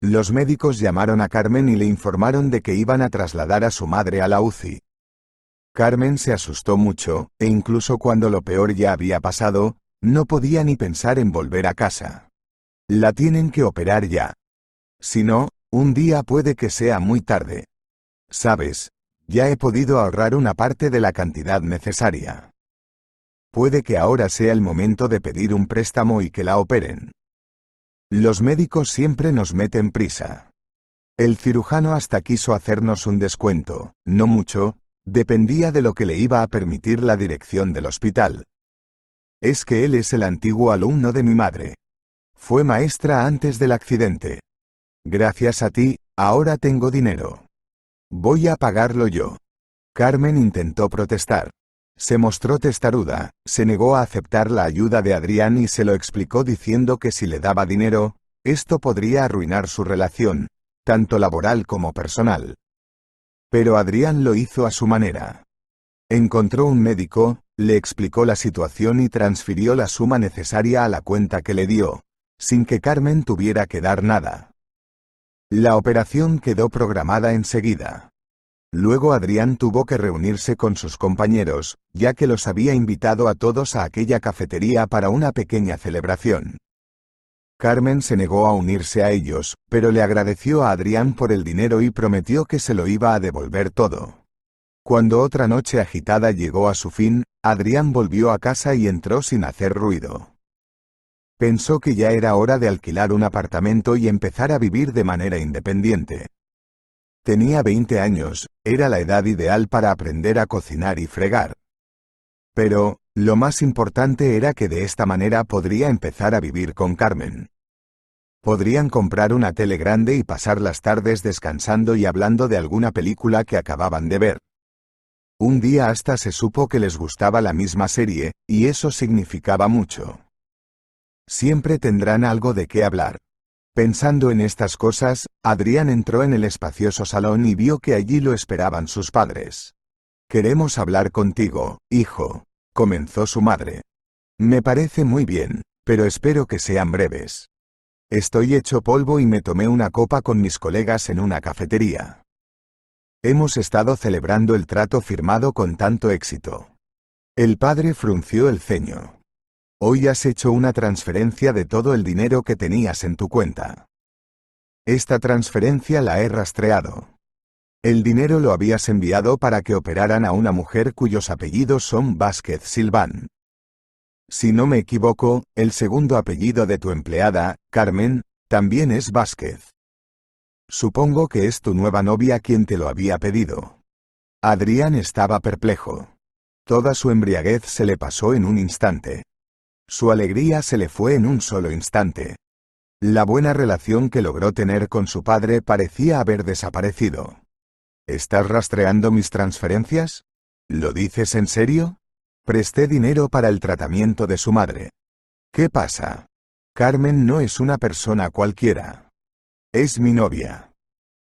Los médicos llamaron a Carmen y le informaron de que iban a trasladar a su madre a la UCI. Carmen se asustó mucho, e incluso cuando lo peor ya había pasado, no podía ni pensar en volver a casa. La tienen que operar ya. Si no, un día puede que sea muy tarde. Sabes, ya he podido ahorrar una parte de la cantidad necesaria. Puede que ahora sea el momento de pedir un préstamo y que la operen. Los médicos siempre nos meten prisa. El cirujano hasta quiso hacernos un descuento, no mucho, dependía de lo que le iba a permitir la dirección del hospital. Es que él es el antiguo alumno de mi madre. Fue maestra antes del accidente. Gracias a ti, ahora tengo dinero. Voy a pagarlo yo. Carmen intentó protestar. Se mostró testaruda, se negó a aceptar la ayuda de Adrián y se lo explicó diciendo que si le daba dinero, esto podría arruinar su relación, tanto laboral como personal. Pero Adrián lo hizo a su manera. Encontró un médico, le explicó la situación y transfirió la suma necesaria a la cuenta que le dio. sin que Carmen tuviera que dar nada. La operación quedó programada enseguida. Luego Adrián tuvo que reunirse con sus compañeros, ya que los había invitado a todos a aquella cafetería para una pequeña celebración. Carmen se negó a unirse a ellos, pero le agradeció a Adrián por el dinero y prometió que se lo iba a devolver todo. Cuando otra noche agitada llegó a su fin, Adrián volvió a casa y entró sin hacer ruido. Pensó que ya era hora de alquilar un apartamento y empezar a vivir de manera independiente. Tenía 20 años, era la edad ideal para aprender a cocinar y fregar. Pero, lo más importante era que de esta manera podría empezar a vivir con Carmen. Podrían comprar una tele grande y pasar las tardes descansando y hablando de alguna película que acababan de ver. Un día hasta se supo que les gustaba la misma serie, y eso significaba mucho. Siempre tendrán algo de qué hablar. Pensando en estas cosas, Adrián entró en el espacioso salón y vio que allí lo esperaban sus padres. «Queremos hablar contigo, hijo», comenzó su madre. «Me parece muy bien, pero espero que sean breves. Estoy hecho polvo y me tomé una copa con mis colegas en una cafetería. Hemos estado celebrando el trato firmado con tanto éxito». El padre frunció el ceño. «Hoy has hecho una transferencia de todo el dinero que tenías en tu cuenta. Esta transferencia la he rastreado. El dinero lo habías enviado para que operaran a una mujer cuyos apellidos son Vázquez Silván. Si no me equivoco, el segundo apellido de tu empleada, Carmen, también es Vázquez. Supongo que es tu nueva novia quien te lo había pedido». Adrián estaba perplejo. Toda su embriaguez se le pasó en un instante. Su alegría se le fue en un solo instante. La buena relación que logró tener con su padre parecía haber desaparecido. ¿Estás rastreando mis transferencias? ¿Lo dices en serio? Presté dinero para el tratamiento de su madre. ¿Qué pasa? Carmen no es una persona cualquiera. Es mi novia.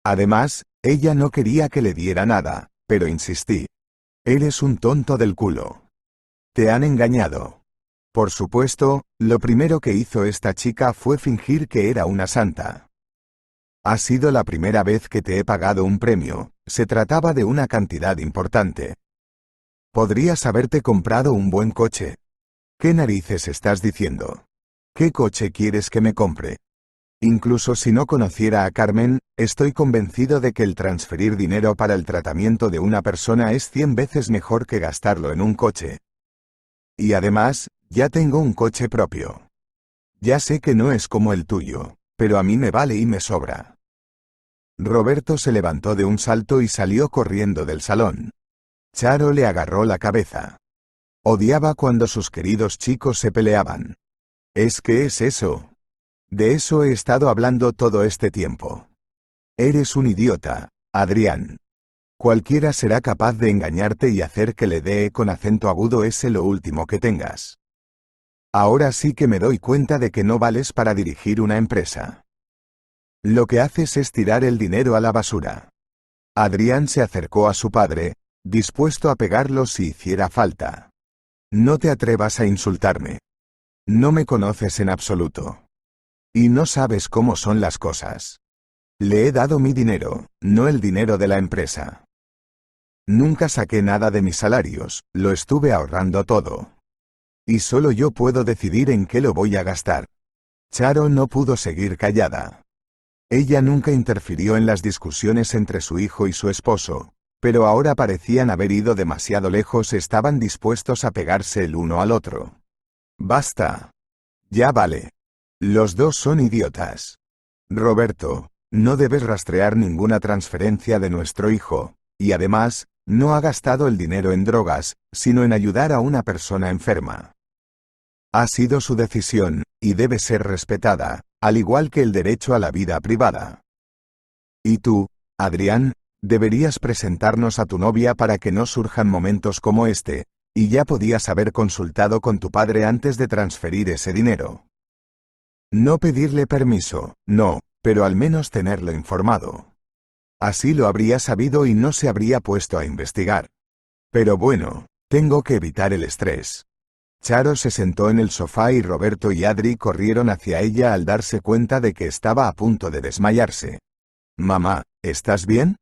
Además, ella no quería que le diera nada, pero insistí. Eres un tonto del culo. Te han engañado. Por supuesto, lo primero que hizo esta chica fue fingir que era una santa. Ha sido la primera vez que te he pagado un premio, se trataba de una cantidad importante. Podrías haberte comprado un buen coche. ¿Qué narices estás diciendo? ¿Qué coche quieres que me compre? Incluso si no conociera a Carmen, estoy convencido de que el transferir dinero para el tratamiento de una persona es 100 veces mejor que gastarlo en un coche. Y además, ya tengo un coche propio. Ya sé que no es como el tuyo, pero a mí me vale y me sobra. Roberto se levantó de un salto y salió corriendo del salón. Charo le agarró la cabeza. Odiaba cuando sus queridos chicos se peleaban. ¿Qué es eso? De eso he estado hablando todo este tiempo. Eres un idiota, Adrián. Cualquiera será capaz de engañarte y hacer que le dé con acento agudo ese lo último que tengas. Ahora sí que me doy cuenta de que no vales para dirigir una empresa. Lo que haces es tirar el dinero a la basura. Adrián se acercó a su padre, dispuesto a pegarlo si hiciera falta. No te atrevas a insultarme. No me conoces en absoluto. Y no sabes cómo son las cosas. Le he dado mi dinero, no el dinero de la empresa. Nunca saqué nada de mis salarios, lo estuve ahorrando todo. Y solo yo puedo decidir en qué lo voy a gastar. Charo no pudo seguir callada. Ella nunca interfirió en las discusiones entre su hijo y su esposo, pero ahora parecían haber ido demasiado lejos, estaban dispuestos a pegarse el uno al otro. Basta. Ya vale. Los dos son idiotas. Roberto, no debes rastrear ninguna transferencia de nuestro hijo, y además, no ha gastado el dinero en drogas, sino en ayudar a una persona enferma. Ha sido su decisión, y debe ser respetada, al igual que el derecho a la vida privada. Y tú, Adrián, deberías presentarnos a tu novia para que no surjan momentos como este, y ya podías haber consultado con tu padre antes de transferir ese dinero. No pedirle permiso, no, pero al menos tenerlo informado. Así lo habría sabido y no se habría puesto a investigar. Pero bueno, tengo que evitar el estrés. Charo se sentó en el sofá y Roberto y Adri corrieron hacia ella al darse cuenta de que estaba a punto de desmayarse. «Mamá, ¿estás bien?»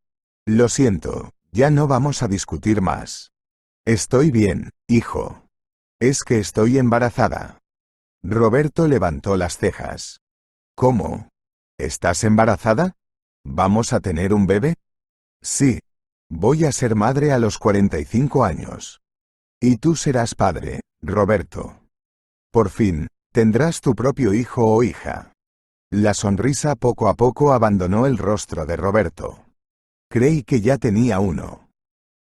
«Lo siento, ya no vamos a discutir más». «Estoy bien, hijo. Es que estoy embarazada». Roberto levantó las cejas. «¿Cómo? ¿Estás embarazada? ¿Vamos a tener un bebé?» «Sí. Voy a ser madre a los 45 años. Y tú serás padre, Roberto. Por fin, tendrás tu propio hijo o hija». La sonrisa poco a poco abandonó el rostro de Roberto. Creí que ya tenía uno.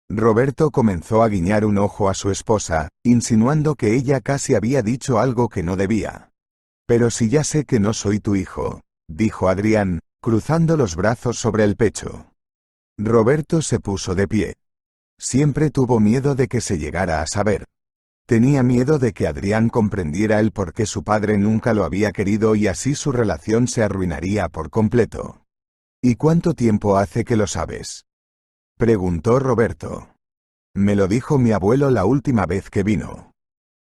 Roberto comenzó a guiñar un ojo a su esposa, insinuando que ella casi había dicho algo que no debía. «Pero si ya sé que no soy tu hijo», dijo Adrián, cruzando los brazos sobre el pecho. Roberto se puso de pie. Siempre tuvo miedo de que se llegara a saber. Tenía miedo de que Adrián comprendiera el por qué su padre nunca lo había querido y así su relación se arruinaría por completo. «¿Y cuánto tiempo hace que lo sabes?», preguntó Roberto. «Me lo dijo mi abuelo la última vez que vino.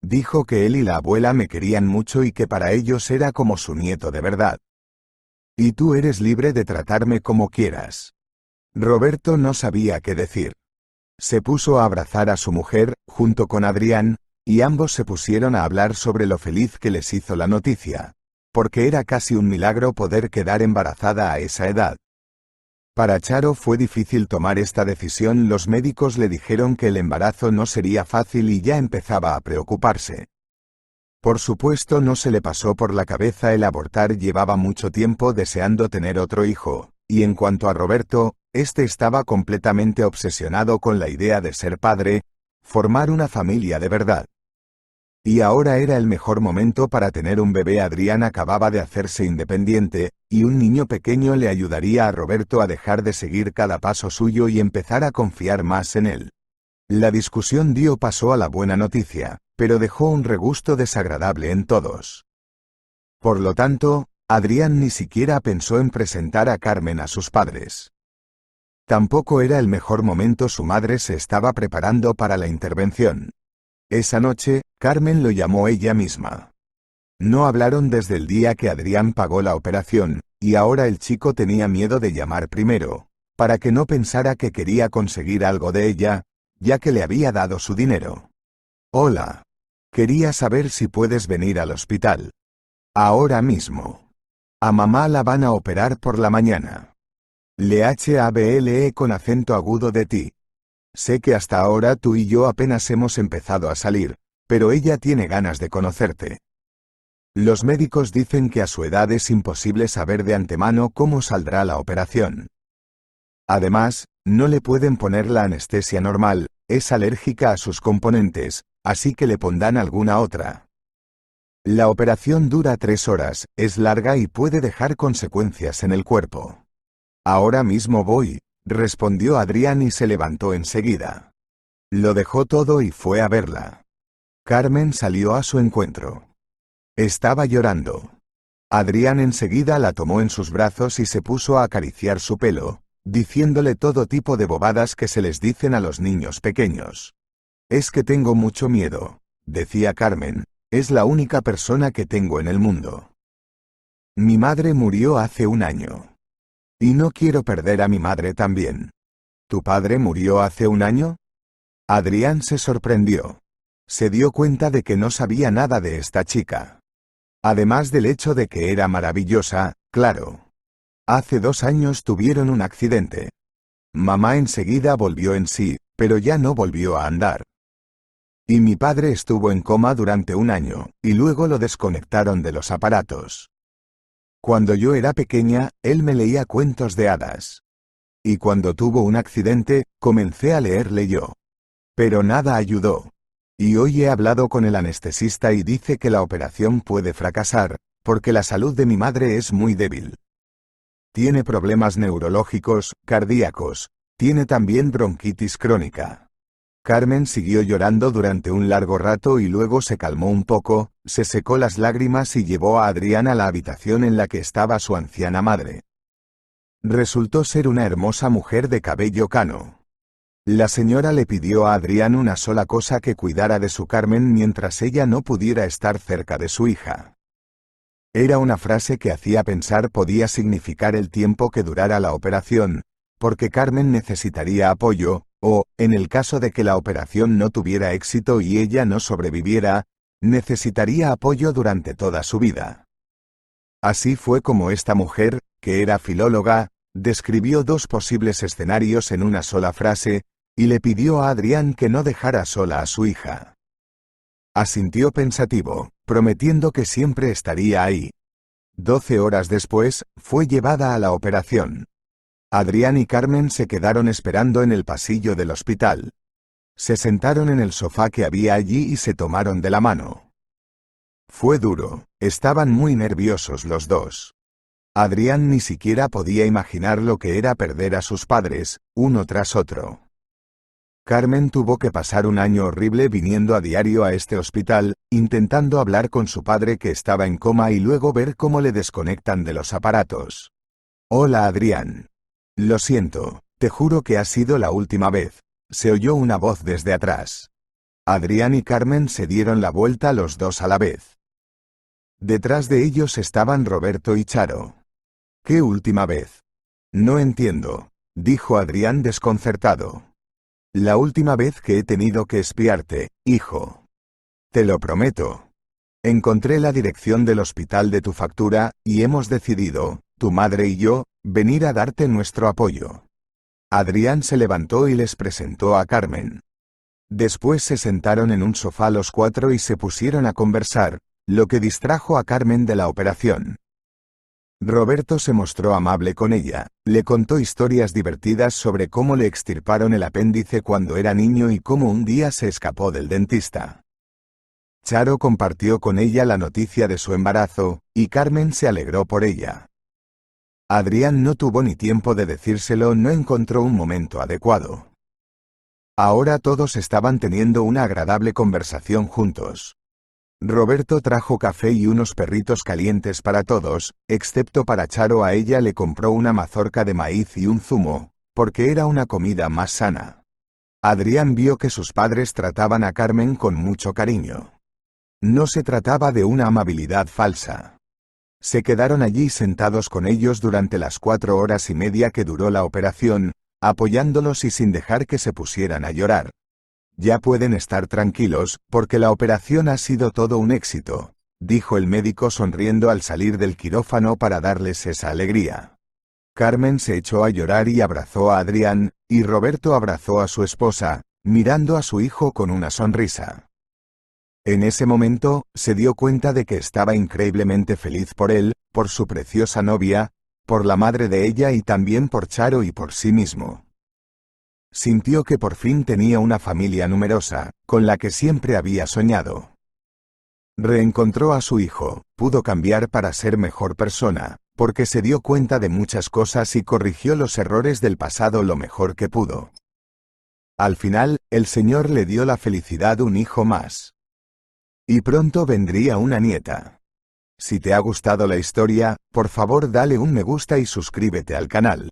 Dijo que él y la abuela me querían mucho y que para ellos era como su nieto de verdad. Y tú eres libre de tratarme como quieras». Roberto no sabía qué decir. Se puso a abrazar a su mujer, junto con Adrián, y ambos se pusieron a hablar sobre lo feliz que les hizo la noticia, porque era casi un milagro poder quedar embarazada a esa edad. Para Charo fue difícil tomar esta decisión. Los médicos le dijeron que el embarazo no sería fácil y ya empezaba a preocuparse. Por supuesto no se le pasó por la cabeza el abortar, llevaba mucho tiempo deseando tener otro hijo, y en cuanto a Roberto, este estaba completamente obsesionado con la idea de ser padre, formar una familia de verdad. Y ahora era el mejor momento para tener un bebé. Adrián acababa de hacerse independiente, y un niño pequeño le ayudaría a Roberto a dejar de seguir cada paso suyo y empezar a confiar más en él. La discusión dio paso a la buena noticia, pero dejó un regusto desagradable en todos. Por lo tanto, Adrián ni siquiera pensó en presentar a Carmen a sus padres. Tampoco era el mejor momento. Su madre se estaba preparando para la intervención. Esa noche, Carmen lo llamó ella misma. No hablaron desde el día que Adrián pagó la operación, y ahora el chico tenía miedo de llamar primero, para que no pensara que quería conseguir algo de ella, ya que le había dado su dinero. «Hola. Quería saber si puedes venir al hospital. Ahora mismo. A mamá la van a operar por la mañana». Le hable con acento agudo de ti. «Sé que hasta ahora tú y yo apenas hemos empezado a salir, pero ella tiene ganas de conocerte. Los médicos dicen que a su edad es imposible saber de antemano cómo saldrá la operación. Además, no le pueden poner la anestesia normal, es alérgica a sus componentes, así que le pondrán alguna otra. La operación dura 3 horas, es larga y puede dejar consecuencias en el cuerpo». «Ahora mismo voy», respondió Adrián y se levantó enseguida. Lo dejó todo y fue a verla. Carmen salió a su encuentro. Estaba llorando. Adrián enseguida la tomó en sus brazos y se puso a acariciar su pelo, diciéndole todo tipo de bobadas que se les dicen a los niños pequeños. «Es que tengo mucho miedo», decía Carmen, «es la única persona que tengo en el mundo. Mi madre murió hace 1 año. Y no quiero perder a mi madre también». «¿Tu padre murió hace 1 año?» Adrián se sorprendió. Se dio cuenta de que no sabía nada de esta chica. Además del hecho de que era maravillosa, claro. Hace 2 años tuvieron un accidente. Mamá enseguida volvió en sí, pero ya no volvió a andar. Y mi padre estuvo en coma durante 1 año, y luego lo desconectaron de los aparatos. Cuando yo era pequeña, él me leía cuentos de hadas. Y cuando tuvo un accidente, comencé a leerle yo. Pero nada ayudó. Y hoy he hablado con el anestesista y dice que la operación puede fracasar, porque la salud de mi madre es muy débil. Tiene problemas neurológicos, cardíacos, tiene también bronquitis crónica». Carmen siguió llorando durante un largo rato y luego se calmó un poco, se secó las lágrimas y llevó a Adrián a la habitación en la que estaba su anciana madre. Resultó ser una hermosa mujer de cabello cano. La señora le pidió a Adrián una sola cosa: que cuidara de su Carmen mientras ella no pudiera estar cerca de su hija. Era una frase que hacía pensar podía significar el tiempo que durara la operación, porque Carmen necesitaría apoyo, o, en el caso de que la operación no tuviera éxito y ella no sobreviviera, necesitaría apoyo durante toda su vida. Así fue como esta mujer, que era filóloga, describió dos posibles escenarios en una sola frase, y le pidió a Adrián que no dejara sola a su hija. Asintió pensativo, prometiendo que siempre estaría ahí. 12 horas después, fue llevada a la operación. Adrián y Carmen se quedaron esperando en el pasillo del hospital. Se sentaron en el sofá que había allí y se tomaron de la mano. Fue duro, estaban muy nerviosos los dos. Adrián ni siquiera podía imaginar lo que era perder a sus padres, uno tras otro. Carmen tuvo que pasar un año horrible viniendo a diario a este hospital, intentando hablar con su padre que estaba en coma y luego ver cómo le desconectan de los aparatos. Hola Adrián. Lo siento, te juro que ha sido la última vez. Se oyó una voz desde atrás. Adrián y Carmen se dieron la vuelta los dos a la vez. Detrás de ellos estaban Roberto y Charo. ¿Qué última vez? No entiendo, dijo Adrián desconcertado. La última vez que he tenido que espiarte, hijo. Te lo prometo. Encontré la dirección del hospital de tu factura, y hemos decidido, tu madre y yo, venir a darte nuestro apoyo. Adrián se levantó y les presentó a Carmen. Después se sentaron en un sofá los cuatro y se pusieron a conversar, lo que distrajo a Carmen de la operación. Roberto se mostró amable con ella, le contó historias divertidas sobre cómo le extirparon el apéndice cuando era niño y cómo un día se escapó del dentista. Charo compartió con ella la noticia de su embarazo, y Carmen se alegró por ella. Adrián no tuvo ni tiempo de decírselo, no encontró un momento adecuado. Ahora todos estaban teniendo una agradable conversación juntos. Roberto trajo café y unos perritos calientes para todos, excepto para Charo. A ella le compró una mazorca de maíz y un zumo, porque era una comida más sana. Adrián vio que sus padres trataban a Carmen con mucho cariño. No se trataba de una amabilidad falsa. Se quedaron allí sentados con ellos durante las 4 horas y media que duró la operación, apoyándolos y sin dejar que se pusieran a llorar. Ya pueden estar tranquilos, porque la operación ha sido todo un éxito, dijo el médico sonriendo al salir del quirófano para darles esa alegría. Carmen se echó a llorar y abrazó a Adrián, y Roberto abrazó a su esposa, mirando a su hijo con una sonrisa. En ese momento, se dio cuenta de que estaba increíblemente feliz por él, por su preciosa novia, por la madre de ella y también por Charo y por sí mismo. Sintió que por fin tenía una familia numerosa, con la que siempre había soñado. Reencontró a su hijo, pudo cambiar para ser mejor persona, porque se dio cuenta de muchas cosas y corrigió los errores del pasado lo mejor que pudo. Al final, el Señor le dio la felicidad, un hijo más. Y pronto vendría una nieta. Si te ha gustado la historia, por favor dale un me gusta y suscríbete al canal.